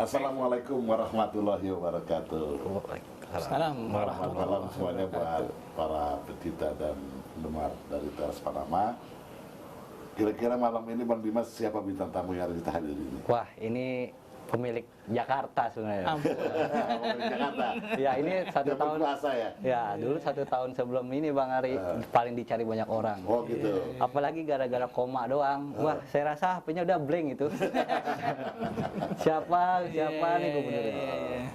Assalamualaikum warahmatullahi wabarakatuh. Assalamualaikum semuanya buat para pecinta dan penggemar dari Teras Panama. Kira-kira malam ini Bang Dimas siapa bintang tamu yang harus kita hadiri ini? Wah, ini pemilik Jakarta sebenarnya. Pemilik Jakarta. Ya, ini satu Yang tahun. berkuasa ya? Ya, dulu 1 tahun sebelum ini Bang Ari paling dicari banyak orang. Oh gitu. Apalagi gara-gara koma doang. Wah, saya rasa HP-nya udah blank itu. siapa nih gubernurnya?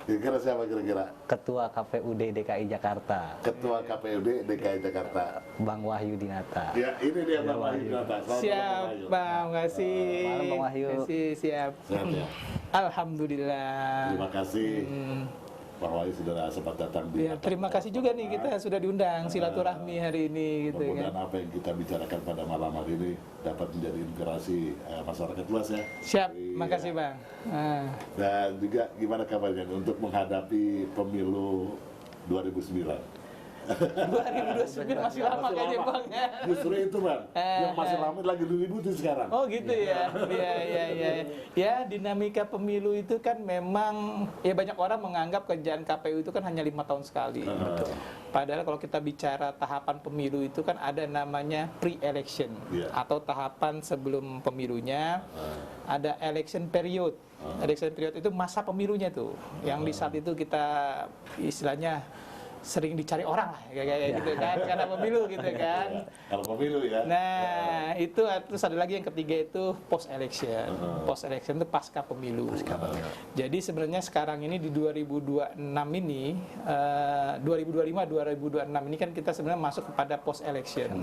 Kira-kira siapa kira-kira? Ketua KPUD DKI Jakarta, Ketua KPUD DKI Jakarta. Bang Wahyu Dinata. Ya, ini dia Bang Wahyu Dinata. Siap, Bang. Makasih. Malam, Bang Wahyu. Makasih, siap. Sehat ya? Alhamdulillah. Terima kasih. Bang Wahyu sudah sempat datang di Ya, terima kasih juga nih kita sudah diundang silaturahmi hari ini gitu mudah-mudahan kan. apa yang kita bicarakan pada malam hari ini dapat menjadi inspirasi masyarakat luas ya. Siap, Iya. makasih Bang. Dan juga gimana kabarnya untuk menghadapi pemilu 2009? 2029 masih lama kayaknya Bang ya. Justru itu Bang, yang masih lama lagi diributin sekarang. Oh gitu ya. Iya. Ya, dinamika pemilu itu kan memang ya banyak orang menganggap kerjaan KPU itu kan hanya 5 tahun sekali. Padahal kalau kita bicara tahapan pemilu itu kan ada namanya pre-election atau tahapan sebelum pemilunya. Ada election period. Election period itu masa pemilunya tuh. Yang di saat itu kita istilahnya sering dicari orang lah kayak gitu kan karena pemilu gitu kan. Kalau pemilu ya. Nah, itu terus ada lagi yang ketiga itu post election. Post election itu pasca pemilu. Jadi sebenarnya sekarang ini di 2026 ini 2025 2026 ini kan kita sebenarnya masuk kepada post election.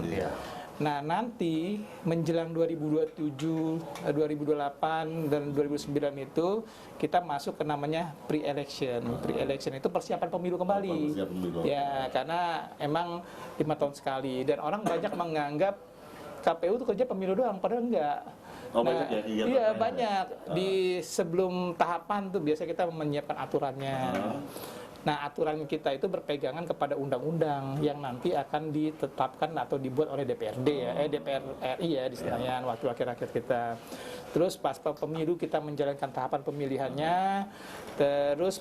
Nah, nanti menjelang 2027, 2028 dan 2009 itu kita masuk ke namanya pre-election. Pre-election itu persiapan pemilu kembali. Ya, karena emang 5 tahun sekali dan orang banyak menganggap KPU itu kerja pemilu doang, padahal enggak. Oh, banyak ya kegiatan. Iya, banyak. Di sebelum tahapan tuh biasa kita menyiapkan aturannya. Nah, aturan kita itu berpegangan kepada undang-undang yang nanti akan ditetapkan atau dibuat oleh DPRD ya, DPR RI ya istilahnya, wakil-wakil rakyat kita. Terus pasca pemilu kita menjalankan tahapan pemilihannya. Terus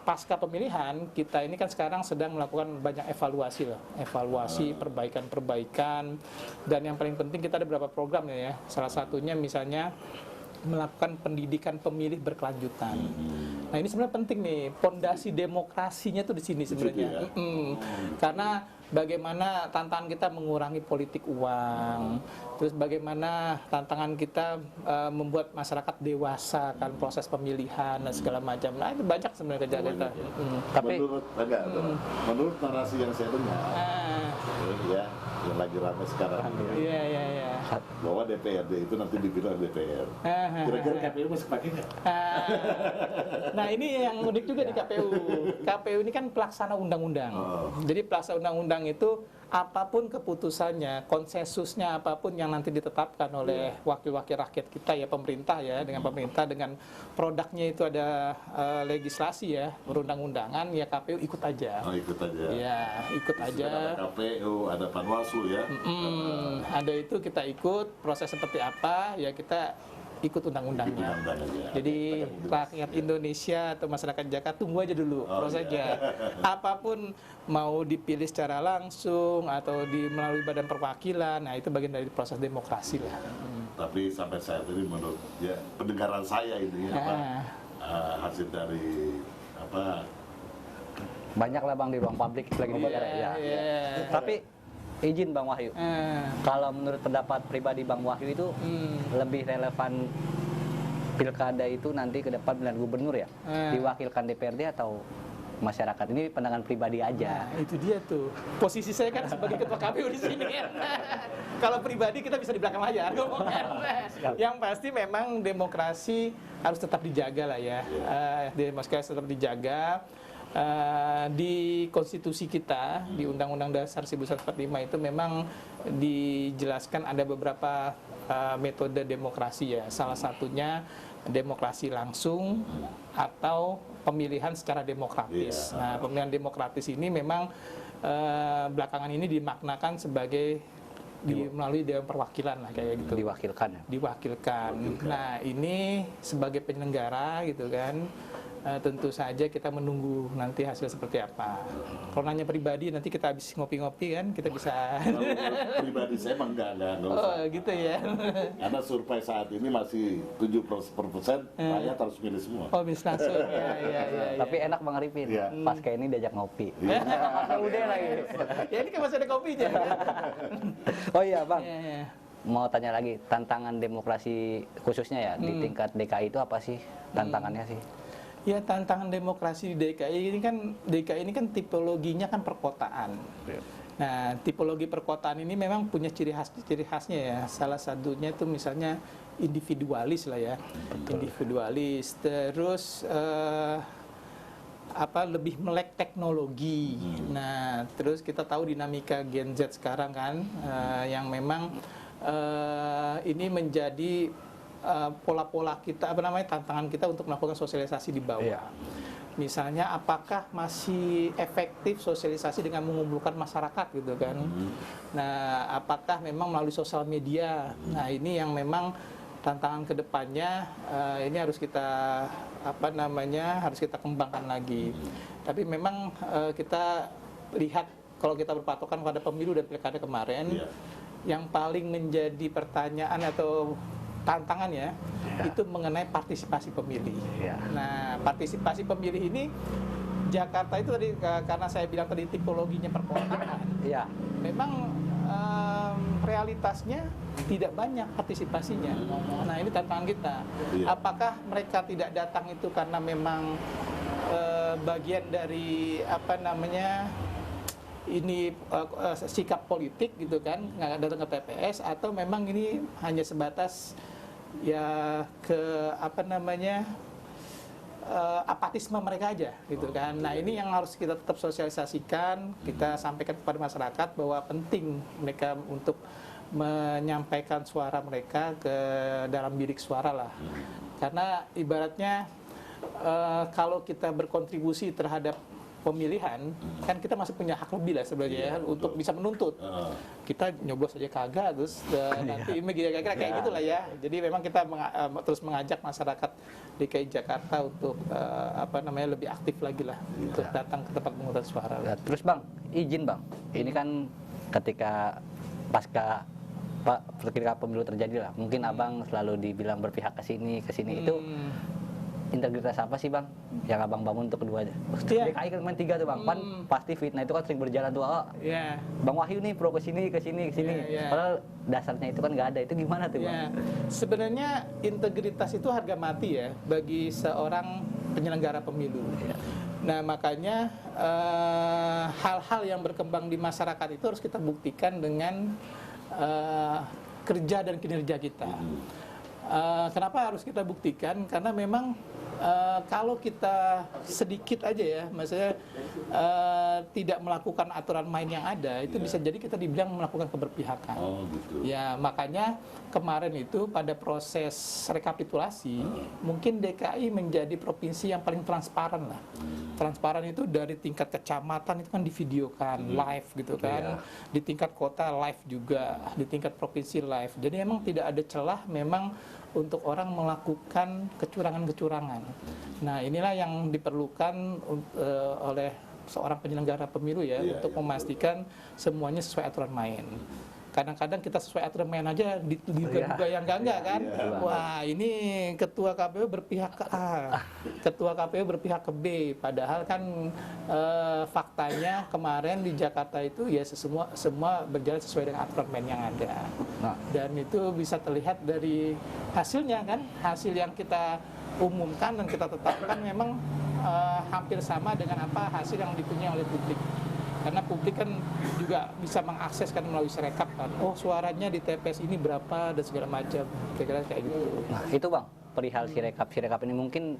pasca pemilihan kita ini kan sekarang sedang melakukan banyak evaluasi lah, evaluasi perbaikan-perbaikan. Dan yang paling penting kita ada beberapa program ya. Salah satunya misalnya melakukan pendidikan pemilih berkelanjutan. Nah, ini sebenarnya penting nih, pondasi demokrasinya tuh di sini sebenarnya. Karena bagaimana tantangan kita mengurangi politik uang, terus bagaimana tantangan kita membuat masyarakat dewasa kan proses pemilihan dan segala macam. Nah, itu banyak sebenarnya kerja kita. Tapi menurut narasi yang saya dengar, ya, yang lagi ramai sekarang, Iya. bahwa DPRD itu nanti dipilih oleh DPR. Kira-kira KPU masih pakai nggak? Nah, ini yang unik juga di KPU. KPU ini kan pelaksana undang-undang. Jadi pelaksana undang-undang itu apapun keputusannya, konsensusnya apapun yang nanti ditetapkan oleh wakil-wakil rakyat kita ya, pemerintah ya, dengan pemerintah dengan produknya itu ada legislasi ya, perundang-undangan ya, KPU ikut aja. Oh, ikut aja. Ya, ikut aja. Ada KPU, ada Panwaslu ya. Ada itu kita ikut, proses seperti apa ya kita ikut undang-undangnya. Jadi rakyat Indonesia atau masyarakat Jakarta tunggu aja dulu prosesnya. Apapun mau dipilih secara langsung atau melalui badan perwakilan, nah itu bagian dari proses demokrasi lah. Tapi sampai saat ini menurut ya pendengaran saya ini hasil dari banyak lah Bang di ruang publik lagi dibicarain ya. Tapi izin Bang Wahyu, kalau menurut pendapat pribadi Bang Wahyu itu lebih relevan pilkada itu nanti ke depan pemilihan gubernur ya, diwakilkan DPRD atau masyarakat? Ini pandangan pribadi aja. Nah, itu dia tuh. Posisi saya kan sebagai ketua KPU di sini. Kalau pribadi kita bisa di belakang layar. Yang pasti memang demokrasi harus tetap dijaga lah ya. Demokrasi tetap dijaga. Di konstitusi kita, di Undang-Undang Dasar 1945 itu memang dijelaskan ada beberapa metode demokrasi ya. Salah satunya demokrasi langsung atau pemilihan secara demokratis. Nah, pemilihan demokratis ini memang belakangan ini dimaknakan sebagai melalui Dewan Perwakilan lah kayak gitu. Diwakilkan ya. Diwakilkan. Nah, ini sebagai penyelenggara gitu kan, tentu saja kita menunggu nanti hasil seperti apa. Kalau nanya pribadi nanti kita habis ngopi-ngopi kan kita bisa. Kalau pribadi saya emang enggak usah. Oh gitu ya. Karena survei saat ini masih 70%, rakyat harus milih semua. Oh bis langsung. Ya. Tapi enak Bang Arifin, Iya. pas kayak ini diajak ngopi. Iya. Masih udah lagi. Ya ini kan masih ada kopinya. Oh iya Bang, Iya. mau tanya lagi, tantangan demokrasi khususnya ya di tingkat DKI itu apa sih tantangannya sih? Ya tantangan demokrasi di DKI ini kan tipologinya kan perkotaan. Nah, tipologi perkotaan ini memang punya ciri khasnya ya. Salah satunya itu misalnya individualis lah ya. Individualis. Terus lebih melek teknologi. Nah, terus kita tahu dinamika Gen Z sekarang kan yang memang ini menjadi pola-pola kita tantangan kita untuk melakukan sosialisasi di bawah. Iya. Misalnya apakah masih efektif sosialisasi dengan mengumpulkan masyarakat gitu kan. Nah, apakah memang melalui sosial media. Nah, ini yang memang tantangan kedepannya ini harus kita harus kita kembangkan lagi. Tapi memang kita lihat kalau kita berpatokan pada pemilu dan pilkada kemarin, yang paling menjadi pertanyaan atau tantangannya itu mengenai partisipasi pemilih. Nah, partisipasi pemilih ini Jakarta itu tadi karena saya bilang tadi tipologinya perkotaan. Memang realitasnya tidak banyak partisipasinya. Nah, ini tantangan kita. Apakah mereka tidak datang itu karena memang bagian dari sikap politik gitu kan, nggak datang ke TPS, atau memang ini hanya sebatas ya apatisme mereka aja gitu kan. Nah, ini yang harus kita tetap sosialisasikan, kita sampaikan kepada masyarakat bahwa penting mereka untuk menyampaikan suara mereka ke dalam bilik suara lah. Karena ibaratnya kalau kita berkontribusi terhadap pemilihan, kan kita masih punya hak lebih lah sebenarnya untuk bisa menuntut. Kita nyoblos aja kagak, terus nanti kira-kira kayak gitulah ya. Jadi memang kita terus mengajak masyarakat DKI Jakarta untuk lebih aktif lagi lah untuk datang ke tempat pemungutan suara. Terus Bang, izin Bang, ini kan ketika ketika pemilu terjadi lah, mungkin Abang selalu dibilang berpihak ke sini itu integritas apa sih Bang yang Abang bangun untuk keduanya? DKI kan main 3 tuh Bang, pasti fitnah itu kan sering berjalan tuh. Bang Wahyu nih pro ke sini. Padahal dasarnya itu kan nggak ada. Itu gimana tuh Bang? Sebenarnya integritas itu harga mati ya bagi seorang penyelenggara pemilu. Nah, makanya hal-hal yang berkembang di masyarakat itu harus kita buktikan dengan kerja dan kinerja kita. Kenapa harus kita buktikan? Karena memang kalau kita sedikit aja ya, maksudnya tidak melakukan aturan main yang ada, itu bisa jadi kita dibilang melakukan keberpihakan. Ya, makanya kemarin itu pada proses rekapitulasi, mungkin DKI menjadi provinsi yang paling transparan lah. Transparan itu dari tingkat kecamatan itu kan divideokan live gitu kan, di tingkat kota live juga, di tingkat provinsi live. Jadi memang tidak ada celah memang untuk orang melakukan kecurangan-kecurangan. Nah, inilah yang diperlukan oleh seorang penyelenggara pemilu untuk memastikan semuanya sesuai aturan main. Kadang-kadang kita sesuai aturan main aja diduga-duga yang enggak kan. Wah, ini ketua KPU berpihak ke A, ketua KPU berpihak ke B. Padahal kan faktanya kemarin di Jakarta itu ya semua berjalan sesuai dengan aturan main yang ada. Dan itu bisa terlihat dari hasilnya kan, hasil yang kita umumkan dan kita tetapkan memang hampir sama dengan apa hasil yang dipunyai oleh publik. Karena publik kan juga bisa mengakses kan melalui Sirekap kan. Oh, suaranya di TPS ini berapa dan segala macam. Kira-kira kayak gitu. Nah, itu Bang, perihal Sirekap ini mungkin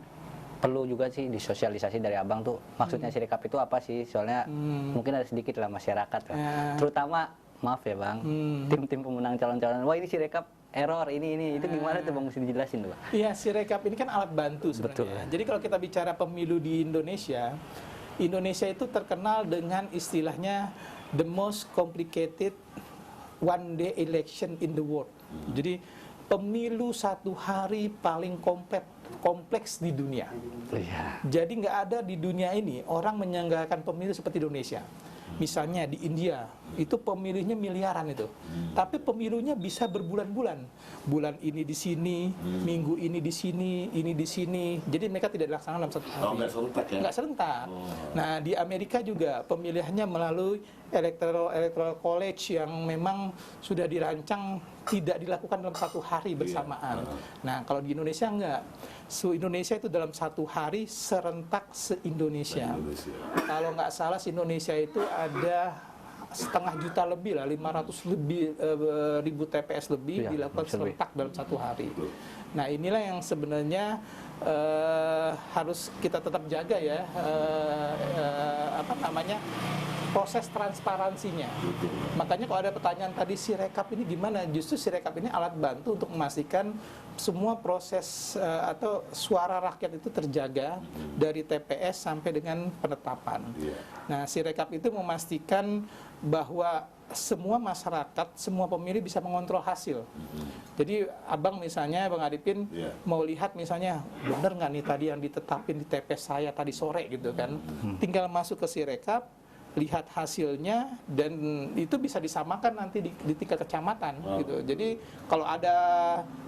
perlu juga sih disosialisasi dari Abang tuh. Maksudnya Sirekap itu apa sih? Soalnya mungkin ada sedikit lah masyarakat lah. Terutama maaf ya Bang, tim-tim pemenang calon-calon. Wah, ini Sirekap error ini itu gimana tuh Bang, mesti dijelasin tuh Bang. Iya, Sirekap ini kan alat bantu sebenarnya. Jadi kalau kita bicara pemilu di Indonesia itu terkenal dengan istilahnya the most complicated one day election in the world. Jadi pemilu satu hari paling kompleks di dunia. Iya. Jadi nggak ada di dunia ini orang menyelenggarakan pemilu seperti Indonesia. Misalnya di India, itu pemilihnya miliaran itu. Tapi pemilunya bisa berbulan-bulan. Bulan ini di sini, minggu ini di sini, ini di sini. Jadi mereka tidak dilaksanakan dalam satu hari. Oh, nggak serentak ya? Nggak serentak. Oh. Nah, di Amerika juga pemilihannya melalui electoral college yang memang sudah dirancang tidak dilakukan dalam satu hari bersamaan. Nah, kalau di Indonesia enggak. Indonesia itu dalam satu hari serentak se-Indonesia. Kalau nggak salah se-Indonesia itu ada 500 juta lebih lah, 500 lebih ribu TPS lebih Iya, dilakukan serentak dalam satu hari. Nah, inilah yang sebenarnya harus kita tetap jaga ya, proses transparansinya. Makanya kalau ada pertanyaan tadi Sirekap ini gimana? Justru Sirekap ini alat bantu untuk memastikan semua proses atau suara rakyat itu terjaga dari TPS sampai dengan penetapan. Nah, Sirekap itu memastikan bahwa semua masyarakat, semua pemilih bisa mengontrol hasil. Jadi abang misalnya, Bang Arifin mau lihat misalnya benar nggak nih tadi yang ditetapin di TPS saya tadi sore gitu kan? Tinggal masuk ke Sirekap, lihat hasilnya, dan itu bisa disamakan nanti di tingkat kecamatan gitu. Jadi kalau ada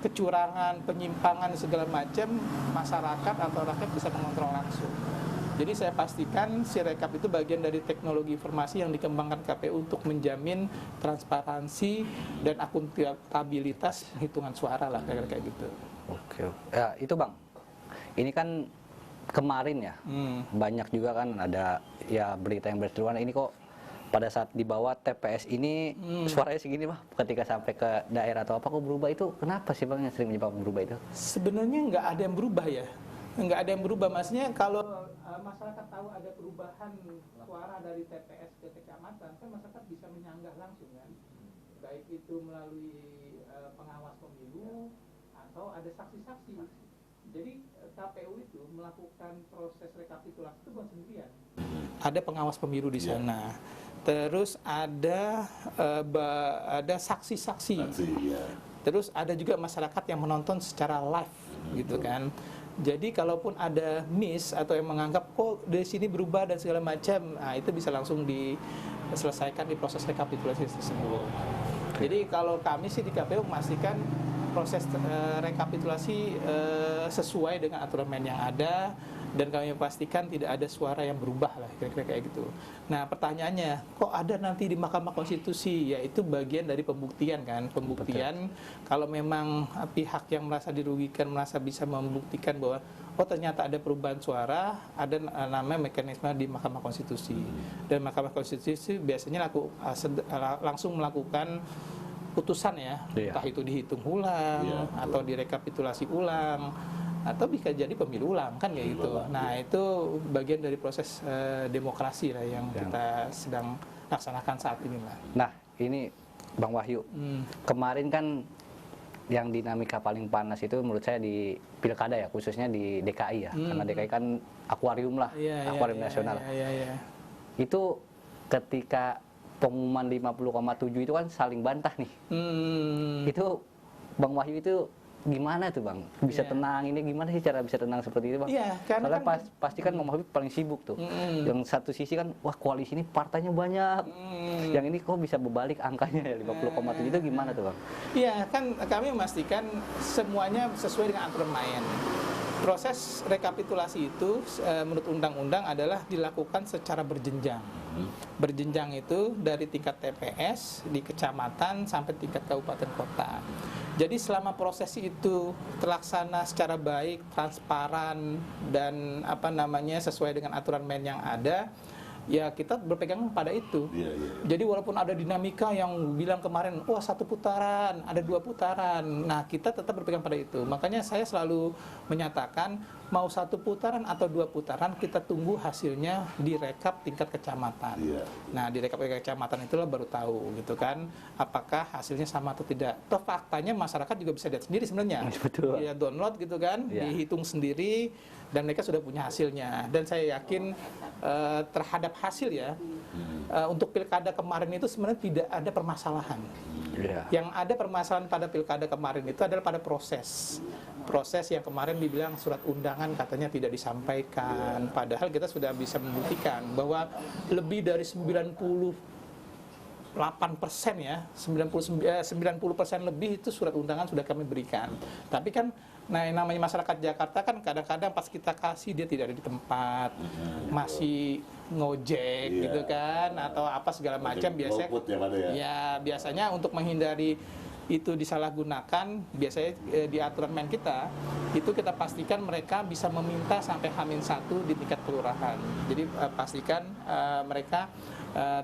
kecurangan, penyimpangan segala macam, masyarakat atau rakyat bisa mengontrol langsung. Jadi saya pastikan Sirekap itu bagian dari teknologi informasi yang dikembangkan KPU untuk menjamin transparansi dan akuntabilitas hitungan suara lah kayak gitu. Oke. Ya, itu Bang. Ini kan kemarin ya, banyak juga kan ada ya berita yang berseruan ini kok pada saat dibawa TPS ini suaranya segini Pak, ketika sampai ke daerah atau apa kok berubah, itu kenapa sih Bang yang sering menyebabkan berubah itu? Sebenarnya nggak ada yang berubah ya, nggak ada yang berubah. Maksudnya kalau masyarakat tahu ada perubahan suara dari TPS ke kecamatan, kan masyarakat bisa menyanggah langsung kan, baik itu melalui pengawas pemilu atau ada saksi-saksi. Jadi KPU itu melakukan proses rekapitulasi itu bukan sendirian. Ada pengawas pemilu di sana. Terus ada saksi-saksi. Terus ada juga masyarakat yang menonton secara live gitu kan. Jadi kalaupun ada miss atau yang menganggap kok dari sini berubah dan segala macam, nah itu bisa langsung diselesaikan di proses rekapitulasi tersebut. Jadi kalau kami sih di KPU memastikan proses rekapitulasi sesuai dengan aturan main yang ada, dan kami pastikan tidak ada suara yang berubah lah, kira-kira kayak gitu. Nah pertanyaannya, kok ada nanti di Mahkamah Konstitusi? Ya itu bagian dari pembuktian kan, pembuktian. Kalau memang pihak yang merasa dirugikan merasa bisa membuktikan bahwa oh ternyata ada perubahan suara, ada namanya mekanisme di Mahkamah Konstitusi. Dan Mahkamah Konstitusi biasanya langsung melakukan putusan ya, entah itu dihitung ulang atau direkapitulasi ulang, atau bisa jadi pemilu ulang kan kayak gitu. Nah itu bagian dari proses demokrasi lah yang kita sedang laksanakan saat ini lah. Nah ini Bang Wahyu, kemarin kan yang dinamika paling panas itu menurut saya di pilkada ya, khususnya di DKI ya, karena DKI kan akuarium lah, akuarium nasional. Itu ketika pengumuman 50,7 itu kan saling bantah nih. Itu Bang Wahyu itu gimana tuh Bang? Bisa tenang, ini gimana sih cara bisa tenang seperti itu Bang? Iya, karena kan pasti kan Bang Wahyu paling sibuk tuh. Yang satu sisi kan, wah koalisi ini partainya banyak. Yang ini kok bisa berbalik angkanya ya 50,7 itu gimana tuh Bang? Iya, kan kami memastikan semuanya sesuai dengan aturan main. Proses rekapitulasi itu menurut undang-undang adalah dilakukan secara berjenjang. Berjenjang itu dari tingkat TPS di kecamatan sampai tingkat kabupaten kota. Jadi selama proses itu terlaksana secara baik, transparan, dan sesuai dengan aturan main yang ada, ya kita berpegang pada itu. Jadi walaupun ada dinamika yang bilang kemarin, wah 1 putaran, ada 2 putaran, nah kita tetap berpegang pada itu. Makanya saya selalu menyatakan mau 1 putaran atau 2 putaran, kita tunggu hasilnya di rekap tingkat kecamatan. Nah, di rekap tingkat kecamatan itulah baru tahu gitu kan, apakah hasilnya sama atau tidak. Toh faktanya masyarakat juga bisa lihat sendiri sebenarnya. Betul. Ya, download gitu kan, dihitung sendiri, dan mereka sudah punya hasilnya. Dan saya yakin terhadap hasil ya, untuk pilkada kemarin itu sebenarnya tidak ada permasalahan. Yang ada permasalahan pada pilkada kemarin itu adalah pada proses yang kemarin dibilang surat undangan katanya tidak disampaikan, padahal kita sudah bisa membuktikan bahwa lebih dari 98% ya, 90% lebih itu surat undangan sudah kami berikan. Tapi kan, nah yang namanya masyarakat Jakarta kan kadang-kadang pas kita kasih dia tidak ada di tempat, masih ngojek gitu kan, atau apa segala macam. Biasanya ya biasanya untuk menghindari itu disalahgunakan, biasanya di aturan main kita itu kita pastikan mereka bisa meminta sampai H-1 di tingkat kelurahan. Jadi pastikan mereka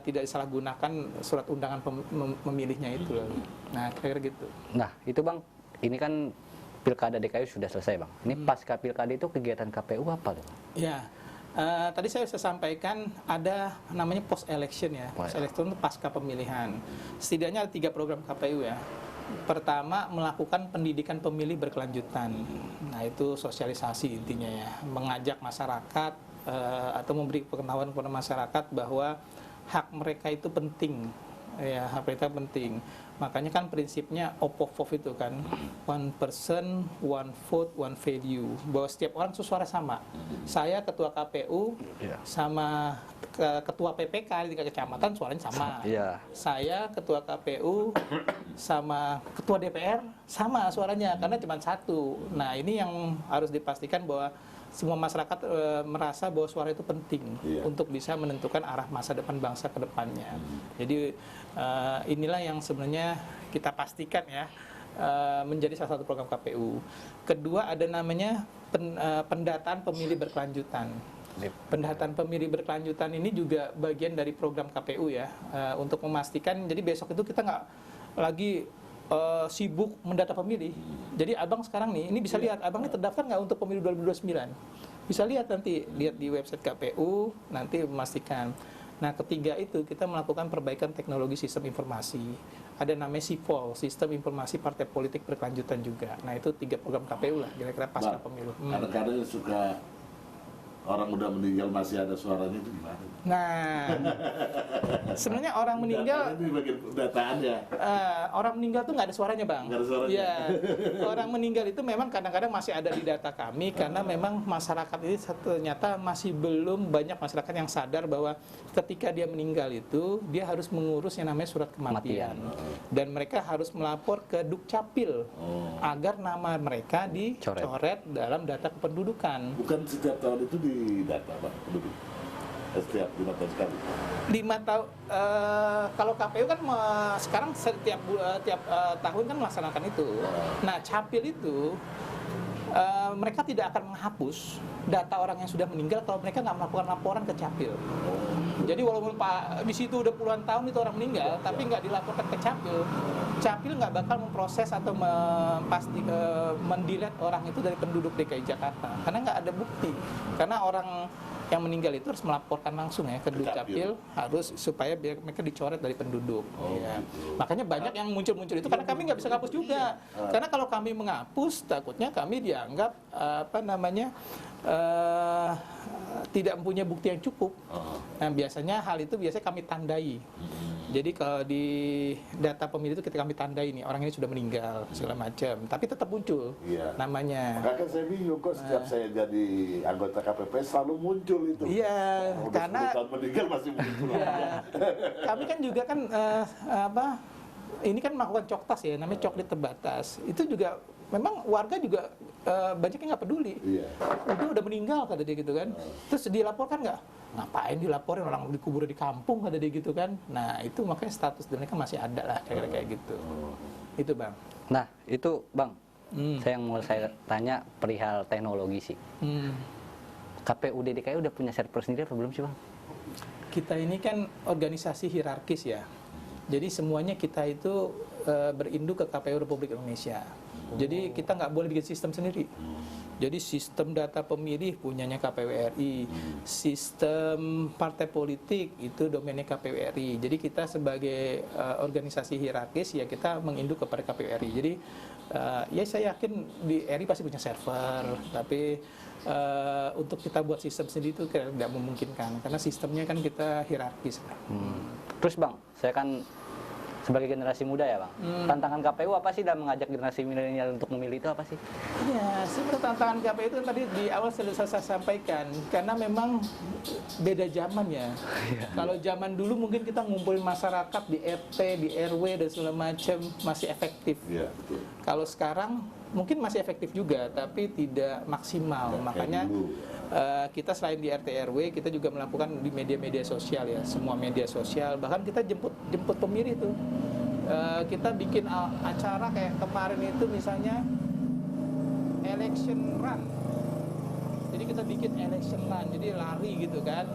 tidak disalahgunakan surat undangan memilihnya itu. Nah, kira-kira gitu. Nah, itu Bang, ini kan Pilkada DKI sudah selesai Bang. Ini pasca Pilkada itu kegiatan KPU apa tuh? Ya, tadi saya sudah sampaikan ada namanya post election ya. Post election itu pasca pemilihan. Setidaknya ada 3 program KPU ya. Pertama, melakukan pendidikan pemilih berkelanjutan. Nah, itu sosialisasi intinya ya, mengajak masyarakat atau memberi pengetahuan kepada masyarakat bahwa hak mereka itu penting. Ya, hak mereka penting. Makanya kan prinsipnya OPOV itu kan, one person, one vote, one value. Bahwa setiap orang itu suara sama. Saya ketua KPU sama ketua PPK di kecamatan suaranya sama. Saya ketua KPU sama ketua DPR sama suaranya karena cuma 1. Nah, ini yang harus dipastikan bahwa semua masyarakat merasa bahwa suara itu penting untuk bisa menentukan arah masa depan bangsa ke depannya. Jadi inilah yang sebenarnya kita pastikan ya menjadi salah satu program KPU. Kedua, ada namanya pendataan pemilih berkelanjutan. Pendataan pemilih berkelanjutan ini juga bagian dari program KPU ya, untuk memastikan, jadi besok itu kita nggak lagi sibuk mendata pemilih. Jadi abang sekarang nih, ini bisa lihat, abang ini terdaftar nggak untuk pemilu 2029? Bisa lihat nanti, lihat di website KPU, nanti memastikan. Nah, ketiga itu kita melakukan perbaikan teknologi sistem informasi. Ada namanya SIPOL, Sistem Informasi Partai Politik Berkelanjutan juga. Nah, itu 3 program KPU lah, kira-kira pasca pemilu. Kadang-kadang suka orang udah meninggal masih ada suaranya, itu gimana? Nah, sebenarnya orang meninggal, ini bagian pendataan ya. Orang meninggal tuh nggak ada suaranya bang. Nggak ada suaranya. Ya, orang meninggal itu memang kadang-kadang masih ada di data kami karena memang masyarakat ini ternyata masih belum banyak masyarakat yang sadar bahwa ketika dia meninggal itu dia harus mengurus yang namanya surat kematian dan mereka harus melapor ke Dukcapil agar nama mereka dicoret dalam data kependudukan. Bukan setiap tahun itu di data Pak penduduk. Setiap 5 tahun sekali. 5 tahun, kalau KPU kan sekarang setiap tahun kan melaksanakan itu. Nah, Capil itu mereka tidak akan menghapus data orang yang sudah meninggal kalau mereka nggak melakukan laporan ke Capil. Jadi walaupun Pak di situ udah puluhan tahun itu orang meninggal, tapi nggak dilaporkan ke Capil, Capil nggak bakal memproses atau mendelete orang itu dari penduduk DKI Jakarta, karena nggak ada bukti. Karena orang yang meninggal itu harus melaporkan langsung ya ke Dukcapil, harus supaya biar mereka dicoret dari penduduk. Ya. Makanya banyak yang muncul-muncul itu karena kami nggak bisa hapus juga. Karena kalau kami menghapus, takutnya kami dianggap tidak mempunyai bukti yang cukup. Nah, biasanya hal itu kami tandai. Jadi kalau di data pemilih itu kita kami tandai nih orang ini sudah meninggal segala macam, tapi tetap muncul namanya. Makanya saya bingung kok setiap saya jadi anggota KPP selalu muncul itu. Iya, karena tahun meninggal masih muncul. Kami kan juga kan ini kan melakukan coktas ya, namanya coklit terbatas. Itu juga memang warga juga banyak yang nggak peduli. Udah meninggal kata dia gitu kan. Terus dilaporkan nggak? Ngapain dilaporin, orang dikubur di kampung kata dia gitu kan. Nah, itu makanya status mereka masih ada lah kayak gitu. Itu Bang. Nah, itu Bang. Saya yang mau saya tanya perihal teknologi sih. KPU DKI udah punya server sendiri apa belum sih Bang? Kita ini kan organisasi hierarkis ya. Jadi semuanya kita itu berinduk ke KPU Republik Indonesia. Jadi kita nggak boleh bikin sistem sendiri. Jadi sistem data pemilih punyanya KPU RI, sistem partai politik itu domainnya KPU RI. Jadi kita sebagai organisasi hierarkis ya kita menginduk kepada KPU RI. Jadi ya saya yakin di RI pasti punya server, tapi untuk kita buat sistem sendiri itu tidak memungkinkan karena sistemnya kan kita hierarkis. Terus Bang, saya kan sebagai generasi muda ya Bang, tantangan KPU apa sih dalam mengajak generasi milenial untuk memilih itu apa sih? Ya, sebenarnya tantangan KPU itu tadi di awal sudah saya sampaikan, karena memang beda zaman ya. Kalau zaman dulu mungkin kita ngumpulin masyarakat di RT, di RW dan segala macam masih efektif. Iya, betul. Kalau sekarang mungkin masih efektif juga, tapi tidak maksimal. Ya, Makanya kayak dulu. kita selain di RT RW, kita juga melakukan di media-media sosial ya, semua media sosial. Bahkan kita jemput pemilih tuh. Kita bikin acara kayak kemarin itu misalnya election run. Jadi kita bikin election run, jadi lari gitu kan,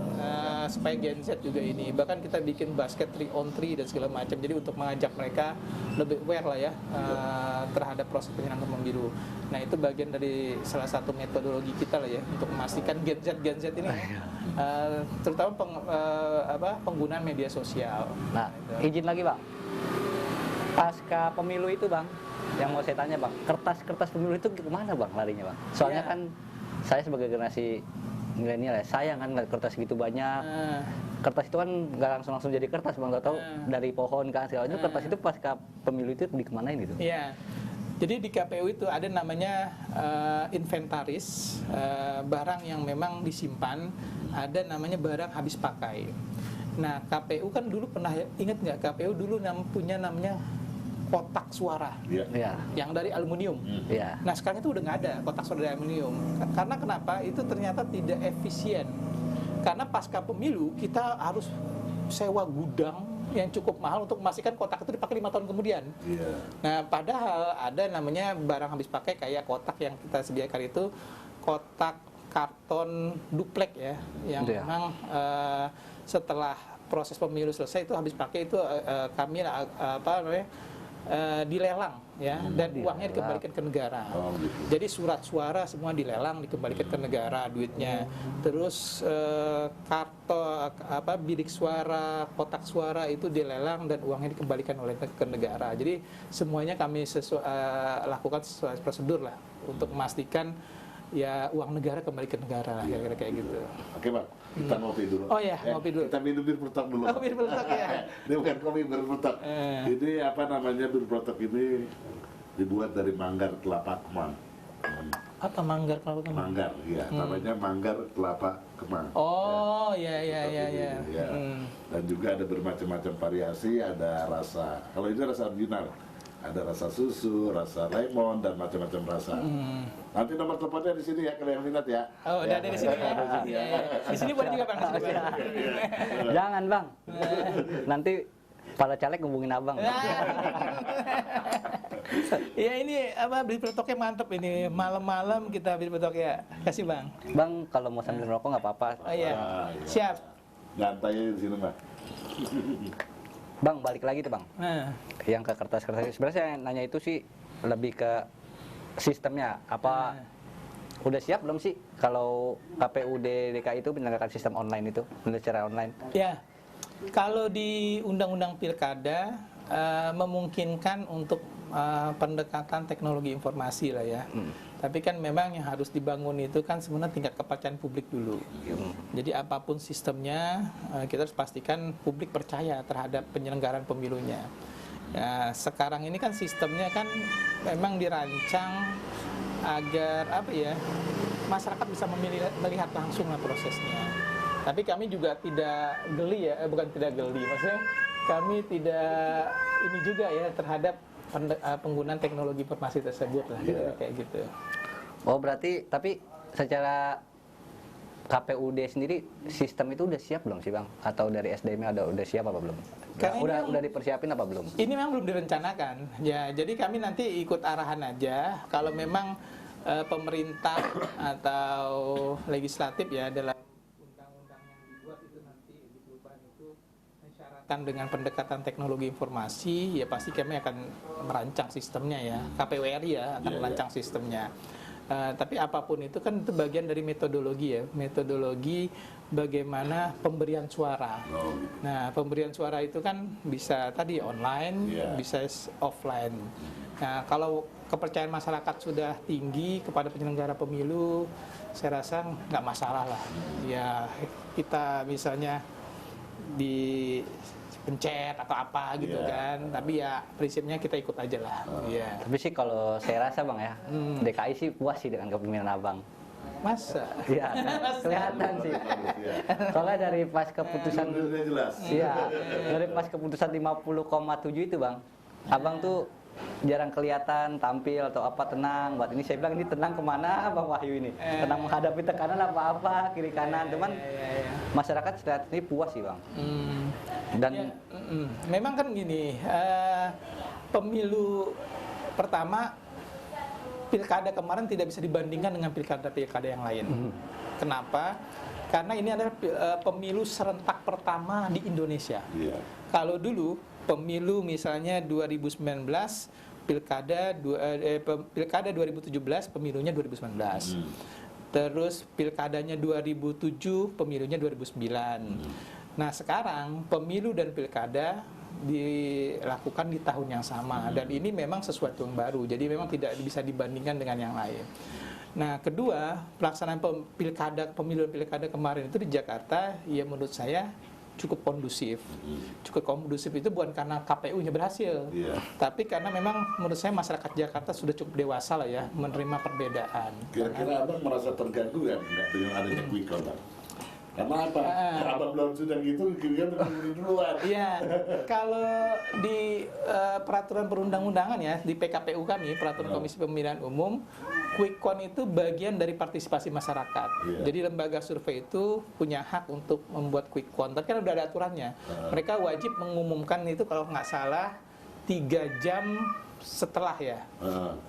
supaya Gen Z juga ini. Bahkan kita bikin basket 3-on-3 dan segala macam. Jadi untuk mengajak mereka lebih aware lah ya terhadap proses penyelenggaraan pemilu. Nah itu bagian dari salah satu metodologi kita lah ya untuk memastikan Gen Z ini, terutama penggunaan media sosial. Nah, izin lagi Bang, pasca pemilu itu Bang, yang mau saya tanya Bang, kertas pemilu itu kemana Bang larinya Bang? Soalnya Ya. kan saya sebagai generasi milenial ya, sayang kan nggak kertas gitu banyak. Kertas itu kan nggak langsung jadi kertas Bang, tahu dari pohon kan segalanya. Kertas itu pasca pemilu itu dikemanain gitu? Iya. Jadi di KPU itu ada namanya inventaris barang yang memang disimpan, ada namanya barang habis pakai. Nah KPU kan dulu pernah ingat nggak, KPU dulu punya namanya kotak suara Iya. yang dari aluminium. Iya. Nah sekarang itu udah nggak ada kotak suara dari aluminium. Karena kenapa? Itu ternyata tidak efisien. Karena pasca pemilu kita harus sewa gudang yang cukup mahal untuk memastikan kotak itu dipakai 5 tahun kemudian. Iya. Nah padahal ada namanya barang habis pakai kayak kotak yang kita sediakan itu kotak karton duplek ya, yang Iya. memang setelah proses pemilu selesai itu habis pakai itu kami dilelang ya, dan uangnya dikembalikan ke negara. Oh, gitu. Jadi surat suara semua dilelang dikembalikan ke negara duitnya. Terus bilik suara, kotak suara itu dilelang dan uangnya dikembalikan oleh ke negara. Jadi semuanya kami lakukan sesuai prosedur lah untuk memastikan ya uang negara kembali ke negara lah, kira-kira kayak gitu. Oke Bang, kita ngopi dulu. Oh iya, ngopi dulu. Kita minum bir peletok dulu. Oh, bir peletok ya. Ini bukan kopi, bir peletok. Ini apa namanya, bir peletok ini dibuat dari manggar kelapa kemang. Apa manggar kalau Manggar, iya. Namanya manggar kelapa kemang. Oh, ya. Ya. Dan juga ada bermacam-macam variasi, ada rasa. Kalau itu rasa original. Ada rasa susu, rasa lemon, dan macam-macam rasa. Nanti nomor teleponnya di sini ya, kalau yang minat ya. Oh, udah ada di sini ya. Iya. Di sini boleh juga Bang. Di sini boleh. Jangan Bang, nanti para caleg ngubungin Abang. Ya ini beli pelotoknya mantep ini, malam-malam kita beli peletok ya. Kasih Bang. Bang, kalau mau sambil ngerokok nggak apa-apa. Oh iya. Siap. Nyantai di sini mah. Bang, balik lagi tuh Bang. Nah. Yang ke kertas-kertas. Sebenarnya saya nanya itu sih lebih ke sistemnya. Apa udah siap belum sih kalau KPUD DKI itu menyelenggarakan sistem online itu, secara online? Ya. Kalau di Undang-Undang Pilkada memungkinkan untuk pendekatan teknologi informasi lah ya. Tapi kan memang yang harus dibangun itu kan sebenarnya tingkat kepercayaan publik dulu. Jadi apapun sistemnya kita harus pastikan publik percaya terhadap penyelenggaraan pemilunya. Nah, sekarang ini kan sistemnya kan memang dirancang agar masyarakat bisa melihat langsung lah prosesnya. Tapi kami juga tidak geli ya, bukan tidak geli, maksudnya kami tidak ini juga ya terhadap penggunaan teknologi informasi tersebut lah, kayak gitu. Oh berarti, tapi secara KPUD sendiri sistem itu udah siap belum sih Bang? Atau dari SDM udah siap apa belum? Udah dipersiapin apa belum? Ini memang belum direncanakan. Ya, jadi kami nanti ikut arahan aja. Kalau memang pemerintah atau legislatif ya dalam undang-undang yang dibuat itu nanti di perubahan itu mensyaratkan dengan pendekatan teknologi informasi, ya pasti kami akan merancang sistemnya ya. KPU RI ya akan merancang sistemnya. Tapi apapun itu kan itu bagian dari metodologi ya, metodologi bagaimana pemberian suara. Nah, pemberian suara itu kan bisa tadi online, bisa offline. Nah, kalau kepercayaan masyarakat sudah tinggi kepada penyelenggara pemilu, saya rasa nggak masalah lah. Ya, kita misalnya dipencet atau apa gitu kan, tapi ya prinsipnya kita ikut aja lah. Tapi sih kalau saya rasa Bang ya, DKI sih puas sih dengan kepemimpinan Abang. Masa? Iya, kelihatan sih. Soalnya dari pas keputusan, dari pas keputusan 50,7 itu Bang, Abang tuh jarang kelihatan tampil atau apa, tenang. Buat ini saya bilang ini tenang kemana Bang Wahyu ini? Tenang menghadapi tekanan apa-apa kiri kanan, cuman masyarakat saat ini puas sih Bang. Dan memang kan gini, pemilu pertama pilkada kemarin tidak bisa dibandingkan dengan pilkada-pilkada yang lain. Kenapa? Karena ini adalah pemilu serentak pertama di Indonesia. Kalau dulu pemilu misalnya 2019 pilkada 2017 pemilunya 2019. Terus pilkadanya 2007 pemilunya 2009. Nah, sekarang pemilu dan pilkada dilakukan di tahun yang sama dan ini memang sesuatu yang baru. Jadi memang tidak bisa dibandingkan dengan yang lain. Nah, kedua, pelaksanaan pemilu dan pilkada kemarin itu di Jakarta ya menurut saya cukup kondusif. Cukup kondusif itu bukan karena KPU-nya berhasil, tapi karena memang menurut saya masyarakat Jakarta sudah cukup dewasa lah ya menerima perbedaan. Kira-kira Abang merasa terganggu kan dengan adanya quick count? Karena apa? Abang belum sudah gitu, kira-kira duluan. Iya, kalau di peraturan perundang-undangan ya, di PKPU kami, Peraturan Komisi Pemilihan Umum, quick count itu bagian dari partisipasi masyarakat. Jadi lembaga survei itu punya hak untuk membuat quick count. Tapi kan udah ada aturannya. Mereka wajib mengumumkan itu kalau nggak salah 3 jam setelah ya.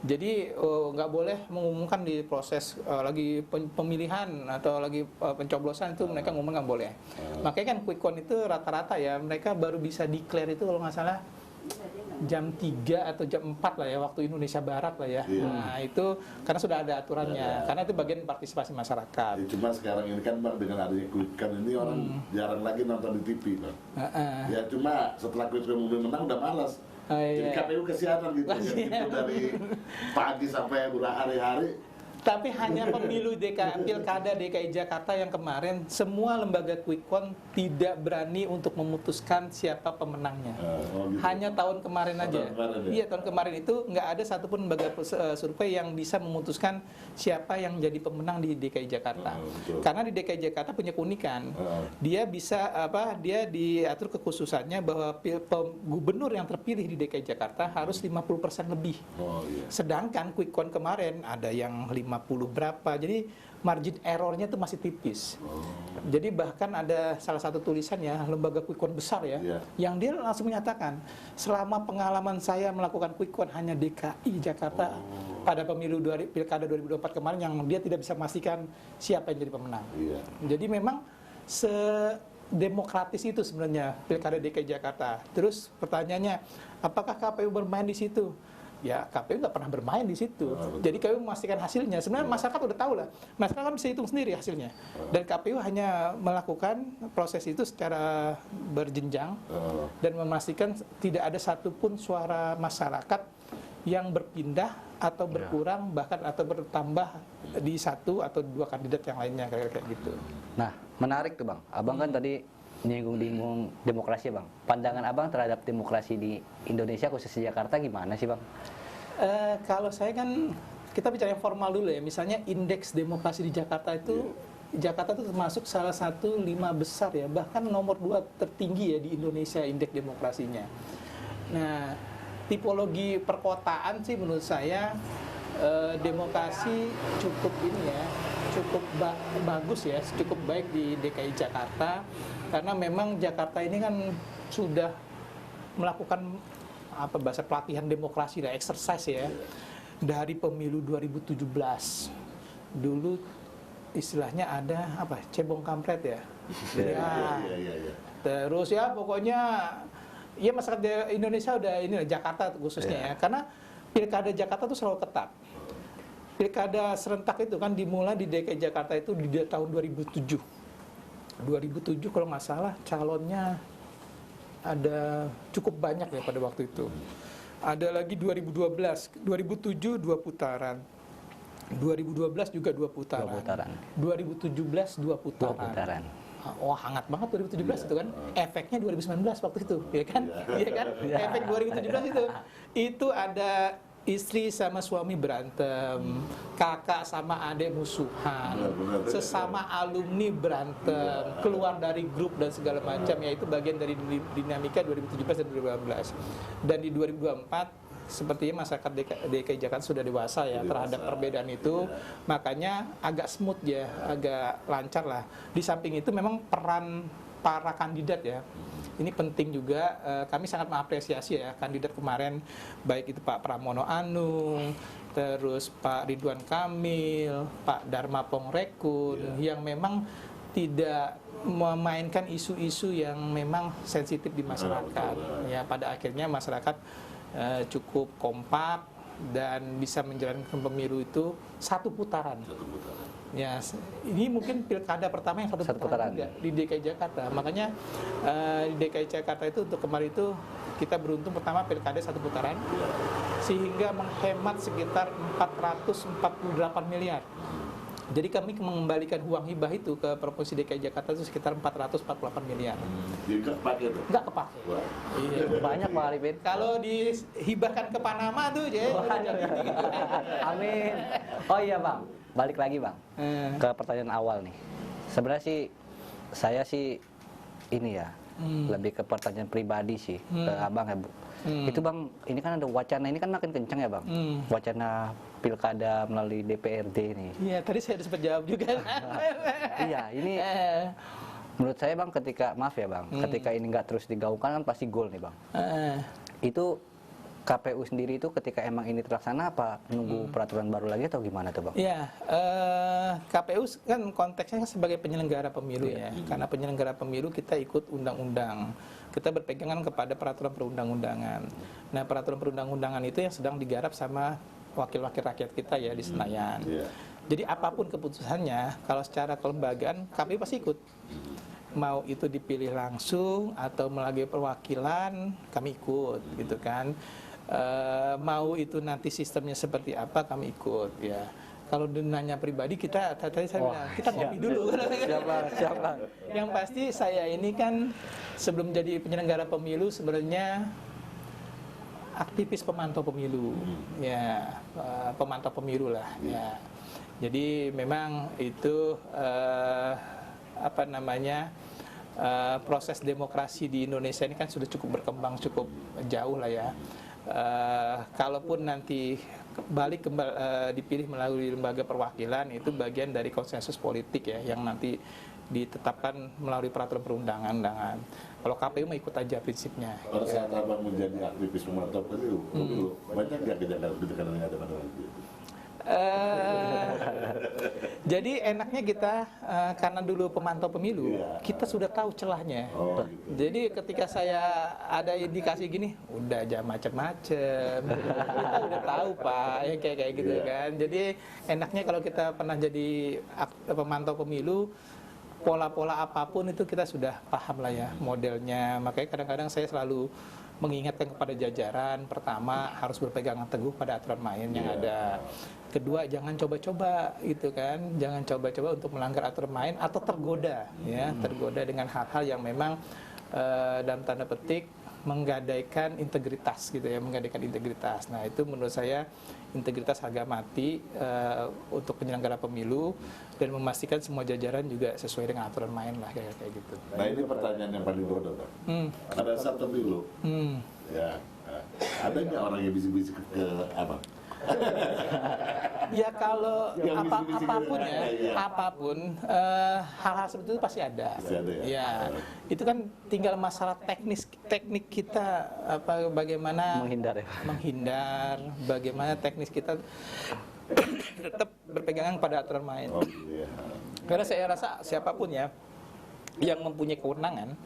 Jadi nggak boleh mengumumkan di proses lagi pemilihan atau lagi pencoblosan itu mereka ngomong nggak boleh. Makanya kan quick count itu rata-rata ya mereka baru bisa declare itu kalau nggak salah jam 3 atau jam 4 lah ya waktu Indonesia Barat lah ya. Nah itu karena sudah ada aturannya, karena itu bagian partisipasi masyarakat. Cuma sekarang ini kan Bang dengan adanya quick count ini orang jarang lagi nonton di TV Bang. Ya cuma setelah quick count menang udah malas. Jadi KPU kesianan gitu, gitu dari pagi sampai berhari-hari. Tapi hanya pemilu pilkada DKI Jakarta yang kemarin, semua lembaga quick count tidak berani untuk memutuskan siapa pemenangnya. Gitu. Hanya tahun kemarin aja. Iya, tahun kemarin itu nggak ada satupun lembaga survei yang bisa memutuskan siapa yang jadi pemenang di DKI Jakarta. Karena di DKI Jakarta punya keunikan. Dia bisa dia diatur kekhususannya bahwa gubernur yang terpilih di DKI Jakarta harus 50% lebih. Sedangkan quick count kemarin ada yang 50 berapa, jadi margin errornya itu masih tipis. Jadi bahkan ada salah satu tulisannya lembaga quick count besar ya, yang dia langsung menyatakan selama pengalaman saya melakukan quick count hanya DKI Jakarta pada pemilu pilkada 2024 kemarin yang dia tidak bisa memastikan siapa yang jadi pemenang. Jadi memang demokratis itu sebenarnya pilkada DKI Jakarta. Terus pertanyaannya, apakah KPU bermain di situ? Ya KPU nggak pernah bermain di situ. Jadi KPU memastikan hasilnya. Sebenarnya masyarakat udah tahu lah. Masyarakat kan bisa hitung sendiri hasilnya. Dan KPU hanya melakukan proses itu secara berjenjang dan memastikan tidak ada satupun suara masyarakat yang berpindah atau berkurang bahkan atau bertambah di satu atau dua kandidat yang lainnya kayak gitu. Nah, menarik tuh Bang. Abang kan tadi nyinggung demokrasi Bang. Pandangan Abang terhadap demokrasi di Indonesia khususnya Jakarta gimana sih Bang? Kalau saya kan kita bicara yang formal dulu ya. Misalnya indeks demokrasi di Jakarta itu Jakarta itu termasuk salah satu 5 besar ya, bahkan nomor 2 tertinggi ya di Indonesia indeks demokrasinya. Nah, tipologi perkotaan sih menurut saya demokrasi cukup ini ya, cukup bagus ya, cukup baik di DKI Jakarta karena memang Jakarta ini kan sudah melakukan bahasa pelatihan demokrasi dan exercise ya dari pemilu 2017. Dulu istilahnya ada cebong kampret ya. Terus ya pokoknya ya masyarakat Indonesia udah ini Jakarta khususnya ya karena pilkada Jakarta tuh selalu ketat. pilkada serentak itu kan dimulai di DKI Jakarta itu di tahun 2007. 2007 kalau nggak salah calonnya ada cukup banyak ya pada waktu itu. Ada lagi 2012, 2007 2 putaran. 2012 juga 2 putaran. 2017 2 putaran. Wah, hangat banget 2017 itu kan. Efeknya 2019 waktu itu, ya kan? Iya kan? Efek 2017 itu ada istri sama suami berantem, kakak sama adik musuhan, sesama alumni berantem, keluar dari grup dan segala macam, ya itu bagian dari dinamika 2017 dan 2018. Dan di 2024 sepertinya masyarakat DKI Jakarta sudah dewasa ya terhadap perbedaan itu, makanya agak smooth ya, agak lancar lah. Di samping itu memang peran para kandidat ya, ini penting juga. Kami sangat mengapresiasi ya kandidat kemarin, baik itu Pak Pramono Anung, terus Pak Ridwan Kamil, Pak Dharma Pongrekun, yang memang tidak memainkan isu-isu yang memang sensitif di masyarakat. Ya, pada akhirnya masyarakat cukup kompak dan bisa menjalankan pemilu itu satu putaran. Ya, ini mungkin pilkada pertama yang satu putaran juga di DKI Jakarta. Makanya di DKI Jakarta itu untuk kemarin itu kita beruntung pertama pilkada satu putaran, sehingga menghemat sekitar 448 miliar. Jadi kami mengembalikan uang hibah itu ke Provinsi DKI Jakarta itu sekitar 448 miliar. Jadi nggak kepake tuh? Nggak kepake. Iya. Banyak Bang Arifin. Kalau dihibahkan ke Panama tuh, jadi gitu. Amin. Oh iya Bang, balik lagi Bang ke pertanyaan awal nih. Sebenarnya sih saya sih ini ya lebih ke pertanyaan pribadi sih ke Abang ya Bu. Itu Bang, ini kan ada wacana, ini kan makin kencang ya Bang, wacana pilkada melalui DPRD ini. Iya, tadi saya sempat jawab juga. Iya, ini menurut saya Bang, ketika maaf ya Bang, ketika ini nggak terus digaungkan kan pasti gol nih Bang. Itu KPU sendiri itu ketika emang ini terlaksana apa nunggu peraturan baru lagi atau gimana tuh Bang? Iya, KPU kan konteksnya sebagai penyelenggara pemilu ya. Karena penyelenggara pemilu kita ikut undang-undang. Kita berpegangan kepada peraturan perundang-undangan. Nah, peraturan perundang-undangan itu yang sedang digarap sama wakil-wakil rakyat kita ya di Senayan. Jadi apapun keputusannya, kalau secara kelembagaan KPU pasti ikut. Mau itu dipilih langsung atau melalui perwakilan, kami ikut gitu kan. Mau itu nanti sistemnya seperti apa, kami ikut ya. Kalau nanya pribadi kita tadi saya bilang kita ngopi dulu. Siapa? Yang pasti saya ini kan sebelum jadi penyelenggara pemilu sebenarnya aktivis pemantau pemilu, ya pemantau pemilu lah. Ya. Jadi memang itu proses demokrasi di Indonesia ini kan sudah cukup berkembang cukup jauh lah ya. Kalaupun nanti dipilih melalui lembaga perwakilan, itu bagian dari konsensus politik ya yang nanti ditetapkan melalui peraturan perundang-undangan. Kalau KPU mau ikut aja prinsipnya. Pada saat Abang menjadi aktivis pemantau pemilu, banyak nggak kejadian yang ada pada waktu itu? Jadi enaknya kita karena dulu pemantau pemilu, kita sudah tahu celahnya. Jadi ketika saya ada indikasi gini, udah aja macam-macam, kita udah tahu Pak, ya kayak gitu kan. Jadi enaknya kalau kita pernah jadi pemantau pemilu, pola-pola apapun itu kita sudah paham lah ya modelnya. Makanya kadang-kadang saya selalu mengingatkan kepada jajaran, pertama harus berpegangan teguh pada aturan main yang ada. Kedua, jangan coba-coba gitu kan, jangan coba-coba untuk melanggar aturan main atau tergoda ya, tergoda dengan hal-hal yang memang dalam tanda petik menggadaikan integritas gitu ya, menggadaikan integritas. Nah, itu menurut saya integritas harga mati untuk penyelenggara pemilu dan memastikan semua jajaran juga sesuai dengan aturan main lah kayak gitu. Nah, ini pertanyaan yang paling bodoh Pak. Pada saat pemilu, ya ada nggak orang yang bisik-bisik ke Abang? Ya kalau apapun hal-hal seperti itu pasti ada. Ya, itu kan tinggal masalah teknik kita bagaimana menghindar, bagaimana teknis kita tetap berpegangan pada aturan main. Karena saya rasa siapapun ya yang mempunyai kewenangan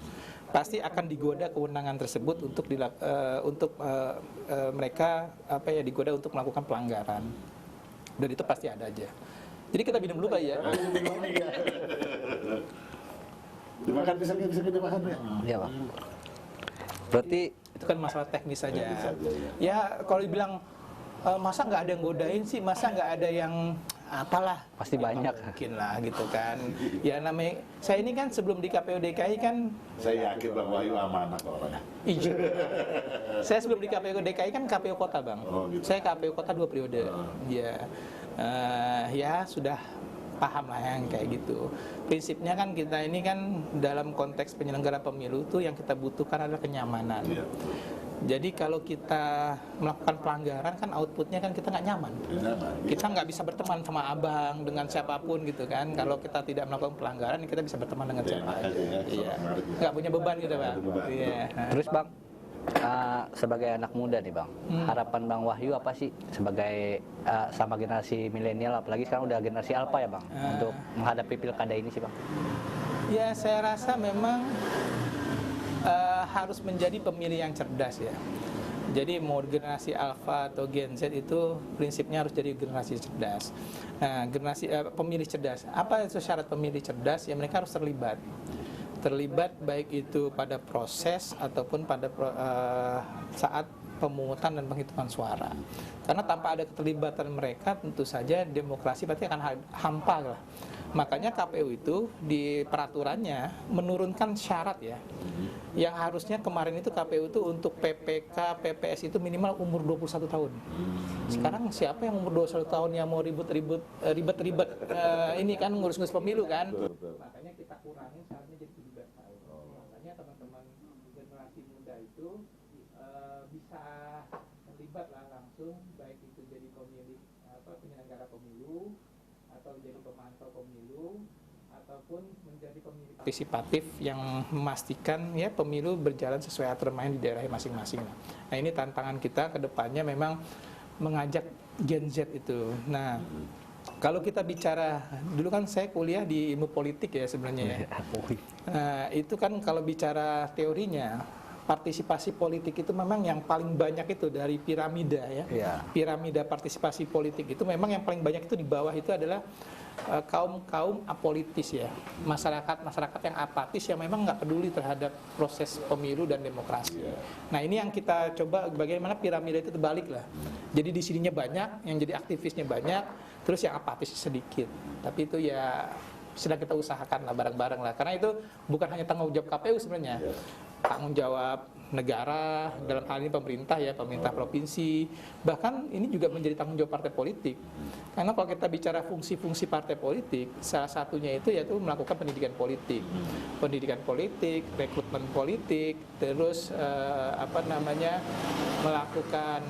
pasti akan digoda kewenangan tersebut untuk mereka digoda untuk melakukan pelanggaran. Dan itu pasti ada aja. Jadi kita minum dulu Pak ya. Dimakan bisa dimakan ya. Iya Bang. Berarti Itu kan masalah teknis saja. Teknis saja, Ya kalau dibilang masa nggak ada yang godain sih, masa nggak ada yang apalah. pasti banyak. Mungkin lah gitu kan. Ya namanya, saya ini kan sebelum di KPU DKI kan Saya yakin Bang Wahyu amanah orangnya. izin. Saya sebelum di KPU DKI kan KPU Kota Bang. Oh, gitu. Saya KPU Kota 2 periode. Ya, ya sudah paham lah yang kayak gitu. Prinsipnya kan kita ini kan dalam konteks penyelenggara pemilu tuh yang kita butuhkan adalah kenyamanan. Iya. Jadi kalau kita melakukan pelanggaran kan outputnya kan kita nggak nyaman. Kita nggak bisa berteman sama abang dengan siapapun gitu kan. Kalau kita tidak melakukan pelanggaran kita bisa berteman dengan siapa aja. Iya. Nggak punya beban gitu Bang. Iya. Terus Bang, sebagai anak muda nih Bang, harapan Bang Wahyu apa sih sebagai sama generasi milenial, apalagi sekarang udah generasi alpha ya Bang, untuk menghadapi pilkada ini sih Bang? Ya saya rasa memang harus menjadi pemilih yang cerdas ya. Jadi mau generasi alpha atau Gen Z itu prinsipnya harus jadi generasi cerdas. Nah, generasi pemilih cerdas. Apa itu syarat pemilih cerdas? Ya mereka harus terlibat. Terlibat baik itu pada proses ataupun pada saat pemungutan dan penghitungan suara. Karena tanpa ada keterlibatan mereka tentu saja demokrasi pasti akan hampa lah. Makanya KPU itu di peraturannya menurunkan syarat ya. Yang harusnya kemarin itu KPU itu untuk PPK, PPS itu minimal umur 21 tahun. Sekarang siapa yang umur 21 tahun yang mau ribet-ribet ini kan ngurus-ngurus pemilu kan? Makanya kita kurangin syaratnya jadi 17 tahun. Makanya teman-teman generasi muda itu bisa terlibat lah langsung, baik itu jadi pemilih penyelenggara pemilu atau jadi pemantau pemilu ataupun menjadi pemilih partisipatif yang memastikan ya pemilu berjalan sesuai aturan main di daerah masing-masing. Nah ini tantangan kita ke depannya memang mengajak Gen Z itu. Nah kalau kita bicara, dulu kan saya kuliah di ilmu politik ya sebenarnya ya. Nah itu kan kalau bicara teorinya, partisipasi politik itu memang yang paling banyak itu dari piramida ya. Piramida partisipasi politik itu memang yang paling banyak itu di bawah itu adalah kaum apolitis ya, masyarakat yang apatis yang memang nggak peduli terhadap proses pemilu dan demokrasi. Nah ini yang kita coba bagaimana piramida itu terbalik lah. Jadi di sininya banyak, yang jadi aktivisnya banyak, terus yang apatis sedikit. Tapi itu ya sedang kita usahakan lah bareng-bareng lah. Karena itu bukan hanya tanggung jawab KPU sebenarnya, tanggung jawab negara, dalam hal ini pemerintah ya, pemerintah provinsi, bahkan ini juga menjadi tanggung jawab partai politik. Karena kalau kita bicara fungsi-fungsi partai politik, salah satunya itu yaitu melakukan pendidikan politik, rekrutmen politik, terus melakukan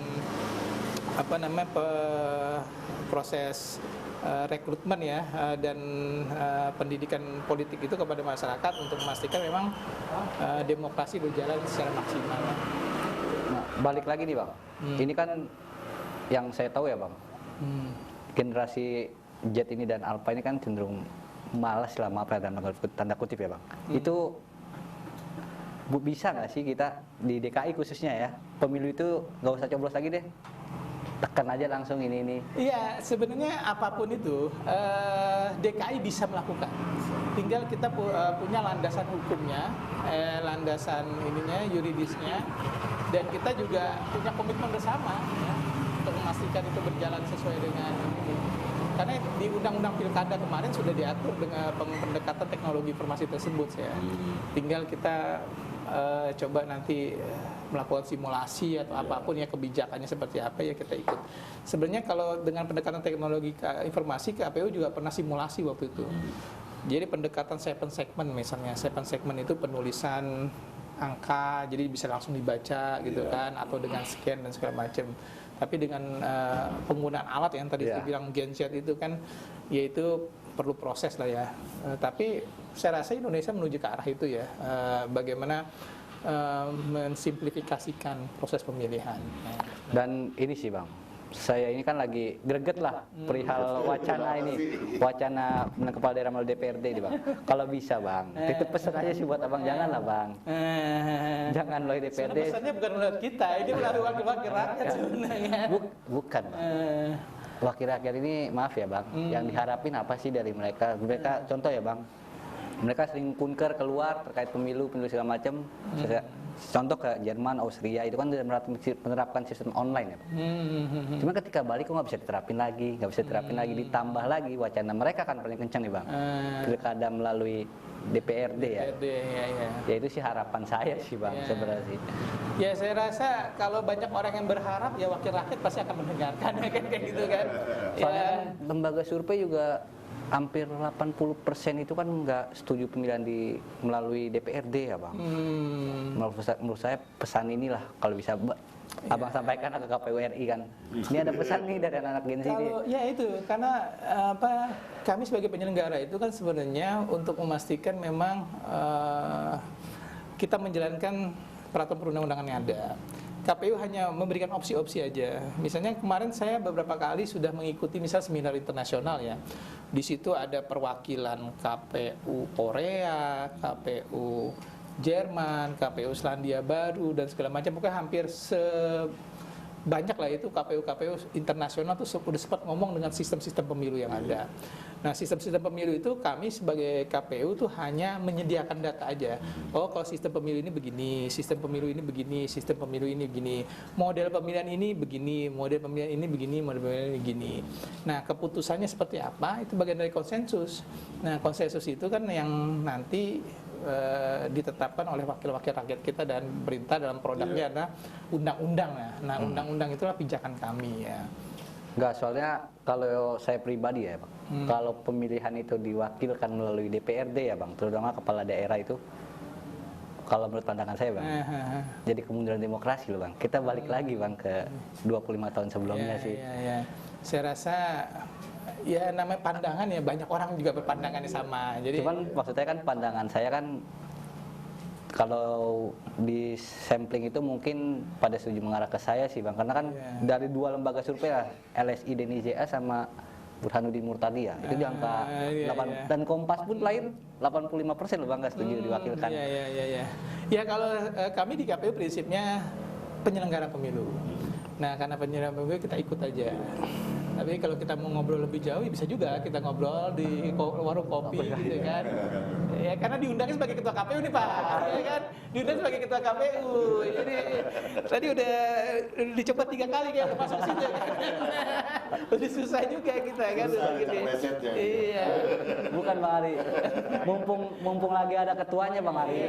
proses rekrutmen ya dan pendidikan politik itu kepada masyarakat untuk memastikan memang demokrasi berjalan secara maksimal. Nah, balik lagi nih Bang, ini kan yang saya tahu ya Bang, generasi Z ini dan Alpha ini kan cenderung malas lah, maaf ya tanda kutip ya Bang. Itu bisa nggak sih kita di DKI khususnya ya, pemilu itu nggak usah coblos lagi deh, tekan aja langsung ini. Iya, sebenarnya apapun itu DKI bisa melakukan. Tinggal kita punya landasan hukumnya, landasan yuridisnya, dan kita juga punya komitmen bersama ya, untuk memastikan itu berjalan sesuai dengan ini. Karena di Undang-Undang Pilkada kemarin sudah diatur dengan pendekatan teknologi informasi tersebut ya. Tinggal kita coba nanti melakukan simulasi atau apapun ya, kebijakannya seperti apa ya kita ikut. Sebenarnya kalau dengan pendekatan teknologi informasi, KPU juga pernah simulasi waktu itu. Jadi pendekatan 7 segment misalnya, 7 segment itu penulisan angka, jadi bisa langsung dibaca gitu kan, atau dengan scan dan segala macam. Tapi dengan penggunaan alat yang tadi saya bilang Gen Z itu kan, yaitu perlu proses lah ya. Tapi saya rasa Indonesia menuju ke arah itu ya. Bagaimana mensimplifikasikan proses pemilihan. Dan ini sih Bang, saya ini kan lagi greget lah perihal wacana kepala daerah melalui DPRD ini Bang. Kalau bisa Bang, titip pesan aja sih buat Abang, jangan lah Bang. Jangan melalui DPRD. Pesannya bukan melalui kita, ini melalui wakil-wakil rakyat sebenarnya. Bukan Bang. wakil rakyat ini maaf ya Bang, yang diharapin apa sih dari mereka? Mereka contoh ya Bang, mereka sering kunker keluar terkait pemilu segala macam. Contoh ke Jerman, Austria itu kan sudah menerapkan sistem online ya Bang. Cuma ketika balik kok nggak bisa diterapin lagi, ditambah lagi wacana mereka kan paling kencang nih Bang. Pilkada melalui DPRD ya. Ya itu sih harapan saya sih Bang sebenarnya sih. Ya saya rasa kalau banyak orang yang berharap ya wakil rakyat pasti akan mendengarkan kan kayak gitu kan. Soalnya kan lembaga survei juga hampir 80% itu kan nggak setuju pemilihan melalui DPRD ya Bang. Menurut saya pesan inilah kalau bisa Abang sampaikan ke KPU RI kan. Ini ada pesan nih dari anak-anak Gen Z. Ya itu karena kami sebagai penyelenggara itu kan sebenarnya untuk memastikan memang kita menjalankan peraturan perundang-undangan yang ada. KPU hanya memberikan opsi-opsi aja. Misalnya kemarin saya beberapa kali sudah mengikuti misal seminar internasional ya. Di situ ada perwakilan KPU Korea, KPU Jerman, KPU Selandia Baru dan segala macam. Pokoknya hampir banyak lah itu KPU internasional tuh udah sempat ngomong dengan sistem-sistem pemilu yang ada. Nah, sistem-sistem pemilu itu kami sebagai KPU tuh hanya menyediakan data aja. Oh, kalau sistem pemilu ini begini, sistem pemilu ini begini, sistem pemilu ini begini, model pemilihan ini begini, model pemilihan ini begini, model pemilihan ini begini. Nah, keputusannya seperti apa? Itu bagian dari konsensus. Nah, konsensus itu kan yang nanti ditetapkan oleh wakil-wakil rakyat kita dan pemerintah dalam produknya adalah undang-undang. Nah, undang-undang itulah pijakan kami ya. Enggak, soalnya kalau saya pribadi ya Bang, kalau pemilihan itu diwakilkan melalui DPRD ya Bang, terutama kepala daerah itu, kalau menurut pandangan saya Bang, jadi kemunduran demokrasi loh Bang. Kita balik lagi Bang ke 25 tahun sebelumnya sih. Saya rasa ya namanya pandangan ya, banyak orang juga berpandangannya sama. Jadi cuman maksudnya kan pandangan saya kan kalau di sampling itu mungkin pada setuju mengarah ke saya sih Bang, karena kan dari dua lembaga survei lah, LSI Denny JA sama Burhanuddin Murtadi ya, itu di angka 8 dan Kompas pun lain 85% loh Bang nggak setuju diwakilkan. Ya kalau kami di KPU prinsipnya penyelenggara pemilu. Nah, karena penyelenggara pemilu kita ikut aja. Tapi kalau kita mau ngobrol lebih jauh, ya bisa juga kita ngobrol di warung kopi, gitu kan? Ya karena diundangnya sebagai ketua KPU nih Pak, ya kan? Diundang sebagai ketua KPU. Jadi tadi udah dicoba 3 kali kayak masuk situ kan? Udah susah juga kita kan? Iya. Bukan Bang Ari. Mumpung lagi ada ketuanya Bang Ari.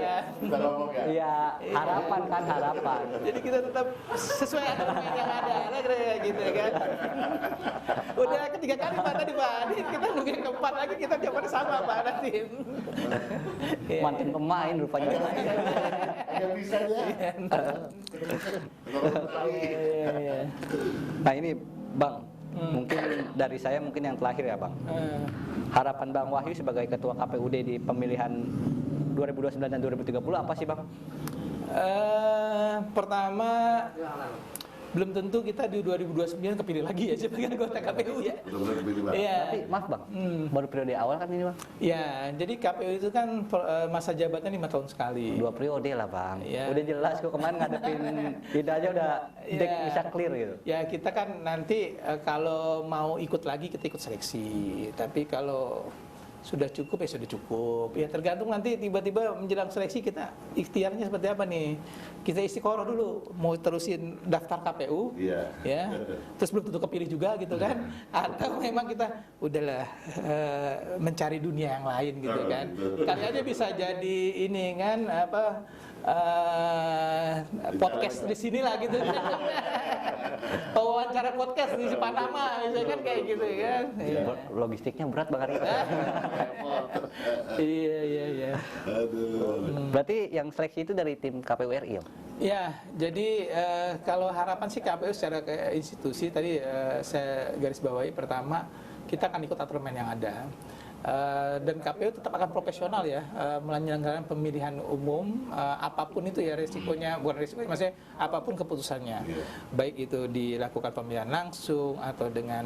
Iya. Harapan. Jadi kita tetap sesuai aturan yang ada, gitu kan? Udah ketiga kali Pak tadi Pak, kita mungkin keempat lagi kita jawabannya sama Pak nanti. Mantan pemain rupanya. Nggak bisa ya. Nah ini Bang, mungkin dari saya mungkin yang terakhir ya Bang. Harapan Bang Wahyu sebagai ketua KPUD di pemilihan 2029 dan 2030 apa sih Bang? Pertama, belum tentu kita di 2029 kepilih lagi ya sebagai anggota KPU ya. Iya. Tapi maaf Bang, baru periode awal kan ini Bang? Ya, jadi KPU itu kan masa jabatannya 5 tahun sekali. 2 periode lah Bang. Ya. Udah jelas kok kemarin ngadepin tidak aja udah deck bisa clear gitu. Ya kita kan nanti kalau mau ikut lagi kita ikut seleksi. Tapi kalau sudah cukup ya sudah cukup. Ya tergantung nanti tiba-tiba menjelang seleksi kita ikhtiarnya seperti apa nih. Kita istiqoroh dulu mau terusin daftar KPU, ya. Terus belum tentu kepilih juga gitu kan. Atau memang kita udahlah mencari dunia yang lain gitu kan. Kali aja bisa jadi ini kan podcast di sini lah gitu. Wawancara podcast di Panama misalnya kan kayak gitu kan. Logistiknya berat Bang Ari. Iya. Berarti yang seleksi itu dari tim KPU RI ya? Ya, jadi kalau harapan sih KPU secara institusi tadi saya garis bawahi pertama kita akan ikut aturan main yang ada. Dan KPU tetap akan profesional ya menyelenggarakan pemilihan umum apapun itu ya resikonya, bukan resiko maksudnya apapun keputusannya, baik itu dilakukan pemilihan langsung atau dengan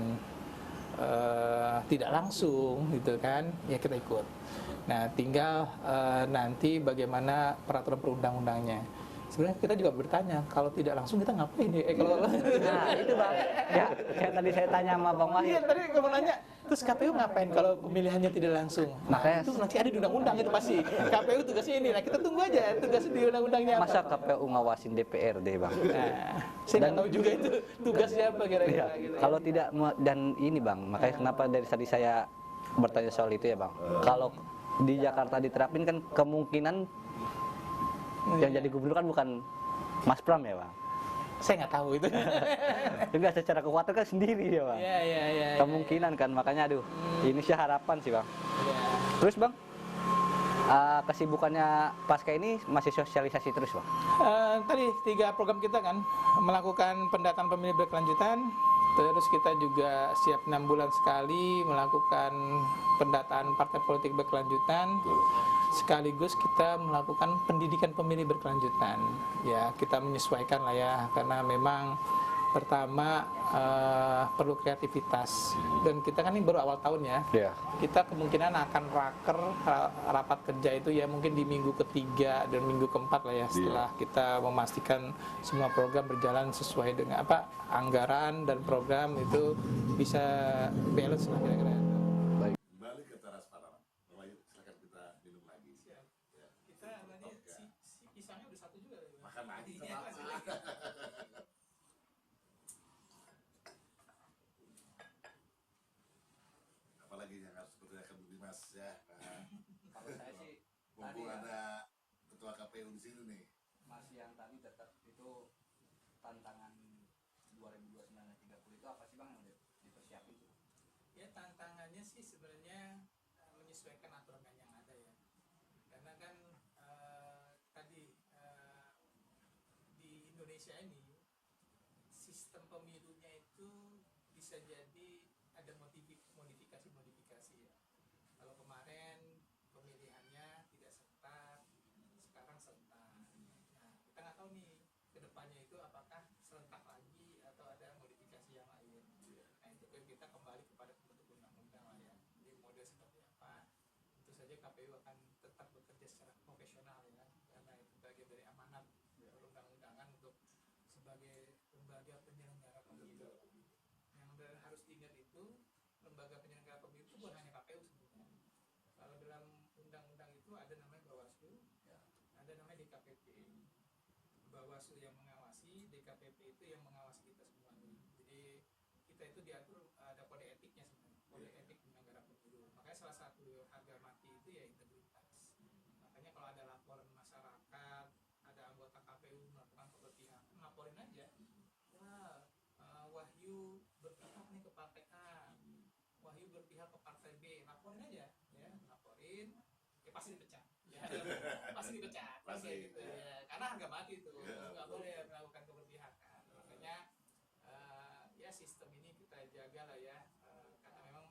tidak langsung gitu kan, ya kita ikut. Nah tinggal nanti bagaimana peraturan perundang-undangnya. sebenarnya kita juga bertanya, kalau tidak langsung kita ngapain ya? Kalau Nah, itu Bang. Ya, tadi saya tanya sama Bang Wahyu. iya tadi kamu nanya, terus KPU ngapain kalau pemilihannya tidak langsung? Makanya Itu nanti ada di undang-undang itu pasti. KPU tugasnya ini, nah kita tunggu aja tugas di undang-undangnya apa. masa KPU ngawasin DPRD, Bang? Nah, saya nggak tahu juga itu tugasnya apa kira-kira. Iya, gitu. kalau tidak dan ini Bang, makanya kenapa dari tadi saya bertanya soal itu ya Bang. Kalau di Jakarta diterapin kan kemungkinan yang jadi gubernur kan bukan Mas Pram ya Bang. Saya nggak tahu itu. Enggak, secara kekuatan kan sendiri ya Bang. Iya. Kemungkinan kan, makanya aduh, ini sih harapan sih Bang. Iya. Terus Bang, kesibukannya pasca ini masih sosialisasi terus Bang? Tadi 3 program kita kan melakukan pendataan pemilih berkelanjutan, terus kita juga siap 6 bulan sekali melakukan pendataan partai politik berkelanjutan, sekaligus kita melakukan pendidikan pemilih berkelanjutan. Ya kita menyesuaikan lah ya, karena memang pertama perlu kreativitas, dan kita kan ini baru awal tahun ya. Iya. Kita kemungkinan akan rapat kerja itu ya mungkin di minggu ketiga dan minggu keempat lah ya, setelah kita memastikan semua program berjalan sesuai dengan anggaran dan program itu bisa balance lah kira-kira. Kembali ke teras Panama. Bapak, yuk silakan kita minum lagi. Ya. Kita tadi si pisangnya udah 1 juga. Makan lagi. Apalagi yang harus dipertanyakan Bu Dimas ya. Nah, Kalau saya sih mumpung ada ketua KPU di sini nih. masih yang tadi tetap itu tantangan 2029-30 itu apa sih Bang yang udah dipersiapin? Ya tantangannya sih sebenarnya menyesuaikan aturan yang ada ya, karena kan tadi di Indonesia ini sistem pemilunya itu bisa jadi ada modifikasi ya. Kalau kemarin pemilihannya tidak serentak, sekarang serentak. Nah kita nggak tahu nih kedepannya itu apakah serentak lagi atau ada modifikasi yang lain. Nah itu kita kembali kepada pembentuk undang-undang lah ya. Jadi model seperti apa? Tentu saja KPU akan tetap bekerja secara profesional ya, karena itu bagian dari amanat perundang-undangan untuk sebagai lembaga penyelenggara pemilu. Yang harus diingat itu lembaga penyelenggara pemilu itu bukan hanya KPU sebenarnya. Kalau dalam undang-undang itu ada namanya Bawaslu, ada namanya DKPP. Bawaslu yang mengawasi, DKPP itu yang mengawasi kita semua. Jadi kita itu diatur ada kode etiknya sebenarnya, kode etik penyelenggara pemilu. Makanya salah satu harga mati itu ya integritas. Makanya kalau ada laporan masyarakat, ada anggota KPU melakukan keberpihakan, laporin aja. Wah, Wahyu berpihak nih ke partai A, Wahyu berpihak ke partai B, laporin aja, ya laporin, ya pasti dipecat, ya pasti dipecat, pasti gitu ya, karena harga mati itu, nggak boleh melakukan keberpihakan. Makanya ya sistem ini kita jaga lah ya, karena memang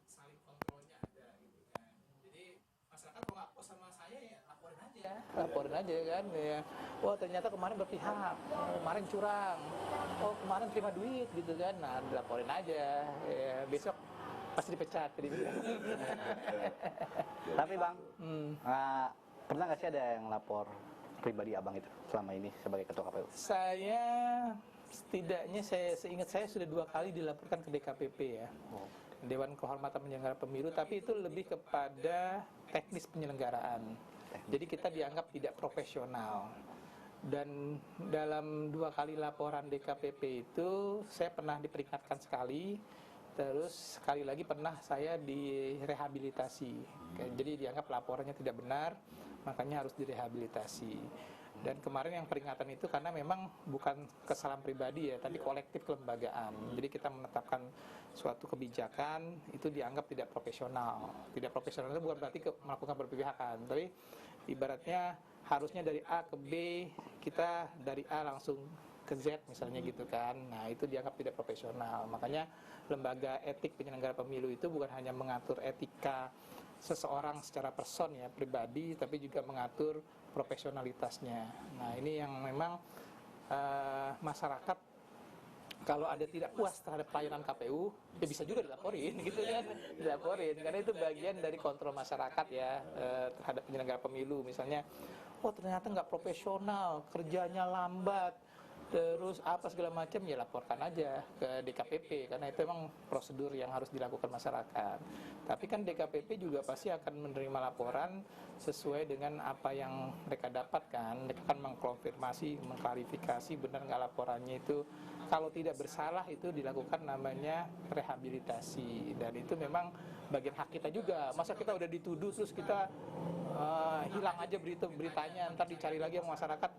saling kontrolnya ada gitu kan. Jadi masyarakat kalau nggak puas sama saya ya laporin aja kan ya. Oh ternyata kemarin berpihak, kemarin curang, oh kemarin terima duit gitu kan. Nah dilaporin aja ya, besok pasti dipecat jadi. Tapi Bang, pernah nggak sih ada yang lapor pribadi Abang itu selama ini sebagai ketua KPU? Saya setidaknya seingat saya sudah 2 kali dilaporkan ke DKPP ya. Dewan Kehormatan Penyelenggara Pemilu, tapi itu lebih kepada teknis penyelenggaraan. Jadi kita dianggap tidak profesional. Dan dalam 2 kali laporan DKPP itu saya pernah diperingatkan sekali, terus sekali lagi pernah saya direhabilitasi. Jadi dianggap laporannya tidak benar, makanya harus direhabilitasi. Dan kemarin yang peringatan itu karena memang bukan kesalahan pribadi ya, tapi kolektif kelembagaan. Jadi kita menetapkan suatu kebijakan itu dianggap tidak profesional. Tidak profesional itu bukan berarti melakukan berpihakan, tapi ibaratnya harusnya dari A ke B, kita dari A langsung ke Z misalnya gitu kan. Nah itu dianggap tidak profesional. Makanya lembaga etik penyelenggara pemilu itu bukan hanya mengatur etika seseorang secara person ya, pribadi, tapi juga mengatur profesionalitasnya. Nah ini yang memang masyarakat kalau ada tidak puas terhadap pelayanan KPU, ya bisa juga dilaporin gitu kan, dilaporin karena itu bagian dari kontrol masyarakat ya terhadap penyelenggara pemilu. Misalnya, oh ternyata nggak profesional, kerjanya lambat, terus apa segala macam, ya laporkan aja ke DKPP karena itu memang prosedur yang harus dilakukan masyarakat. Tapi kan DKPP juga pasti akan menerima laporan sesuai dengan apa yang mereka dapatkan. Mereka akan mengkonfirmasi, mengklarifikasi benar nggak laporannya itu. Kalau tidak bersalah itu dilakukan namanya rehabilitasi, dan itu memang bagian hak kita juga. Masa kita udah dituduh terus kita hilang aja beritanya, ntar dicari lagi sama masyarakat,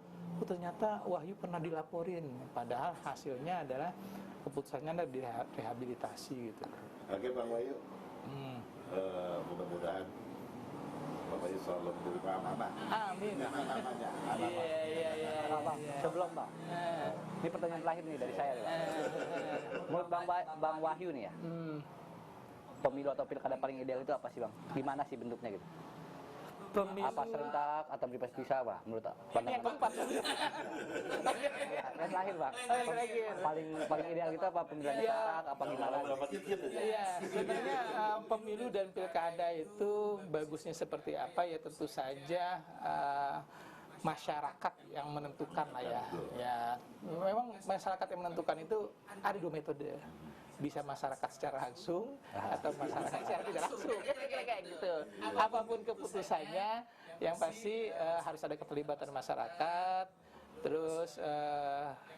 oh ternyata Wahyu pernah dilaporin, padahal hasilnya adalah keputusannya ada direhabilitasi gitu. Oke Bang Wahyu, mudah-mudahan Bang Wahyu selalu menerima amanah. Amin. Namanya Iya. Bang, sebelum Bang, ini pertanyaan terakhir nih dari saya. Bang. Menurut Bang Wahyu nih ya, pemilu atau pilkada paling ideal itu apa sih Bang? Gimana sih bentuknya gitu? Pemilu Apa serentak atau berpisah Bang? Menurut yang pandangan keempat. yang terakhir Bang, Terakhir. paling ideal gitu apa pemilihan Iya. serentak apa gimana? Iya, sebenarnya pemilu dan pilkada itu bagusnya seperti apa ya, tentu saja masyarakat yang menentukan lah ya. Ya, memang masyarakat yang menentukan itu ada dua metode. Bisa masyarakat secara langsung atau masyarakat secara tidak langsung, kayak gitu. Apapun keputusannya, yang pasti harus ada keterlibatan masyarakat. Terus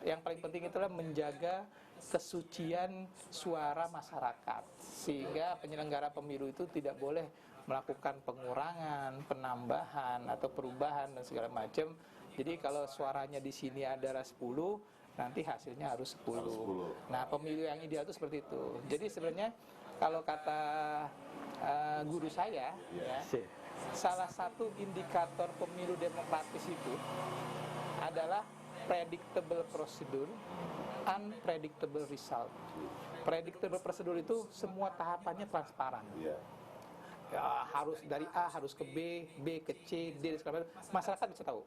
yang paling penting itulah menjaga kesucian suara masyarakat, sehingga penyelenggara pemilu itu tidak boleh melakukan pengurangan, penambahan atau perubahan dan segala macam. Jadi kalau suaranya di sini adalah 10, nanti hasilnya harus 10. Nah, pemilu yang ideal itu seperti itu. Jadi sebenarnya kalau kata guru saya, ya, salah satu indikator pemilu demokratis itu adalah predictable procedure, unpredictable result. Predictable procedure itu semua tahapannya transparan. Ya, harus dari A harus ke B ke C, D dan segala macam. Masyarakat bisa tahu.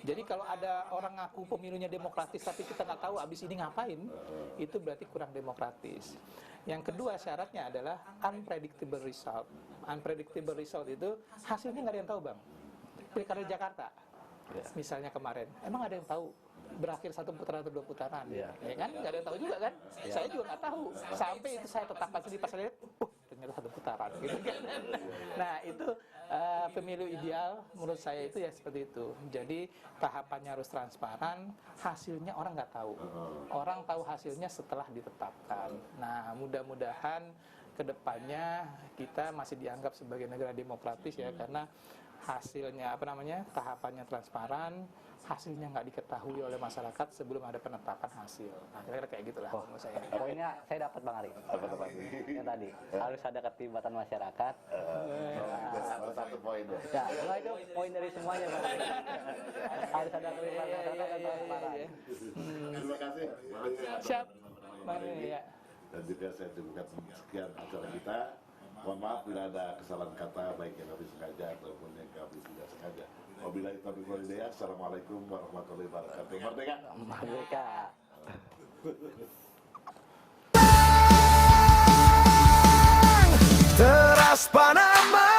Jadi kalau ada orang ngaku pemilunya demokratis tapi kita nggak tahu abis ini ngapain, itu berarti kurang demokratis. Yang kedua syaratnya adalah unpredictable result. Unpredictable result itu hasilnya nggak ada yang tahu Bang. Pilkada Jakarta, misalnya kemarin, emang ada yang tahu berakhir 1 putaran atau 2 putaran? Ya kan? Nggak ada yang tahu juga kan? Saya juga nggak tahu. Sampai itu saya tetapkan sendiri pas saya lihat, ternyata 1 putaran gitu kan. Nah itu pemilu ideal menurut saya itu ya seperti itu. Jadi tahapannya harus transparan, hasilnya orang nggak tahu. Orang tahu hasilnya setelah ditetapkan. Nah mudah-mudahan kedepannya kita masih dianggap sebagai negara demokratis ya, karena hasilnya tahapannya transparan, hasilnya nggak diketahui oleh masyarakat sebelum ada penetapan hasil. Nah, kira-kira kayak gitulah menurut saya. Poinnya saya dapat Bang Ari. Yang tadi harus ada keterlibatan masyarakat. Satu poin ya. Ya, kalau itu poin dari semuanya Bang. Harus ada keterlibatan masyarakat dan transparan. Terima kasih. Siap. Ya. Dan juga saya cukupkan sekian acara kita. Mohon maaf bila ada kesalahan kata baik yang kami sengaja ataupun yang kami tidak sengaja. Wabillahi taufiq wal hidayah. Assalamualaikum warahmatullahi wabarakatuh. Merdeka. Merdeka. Teras Panama.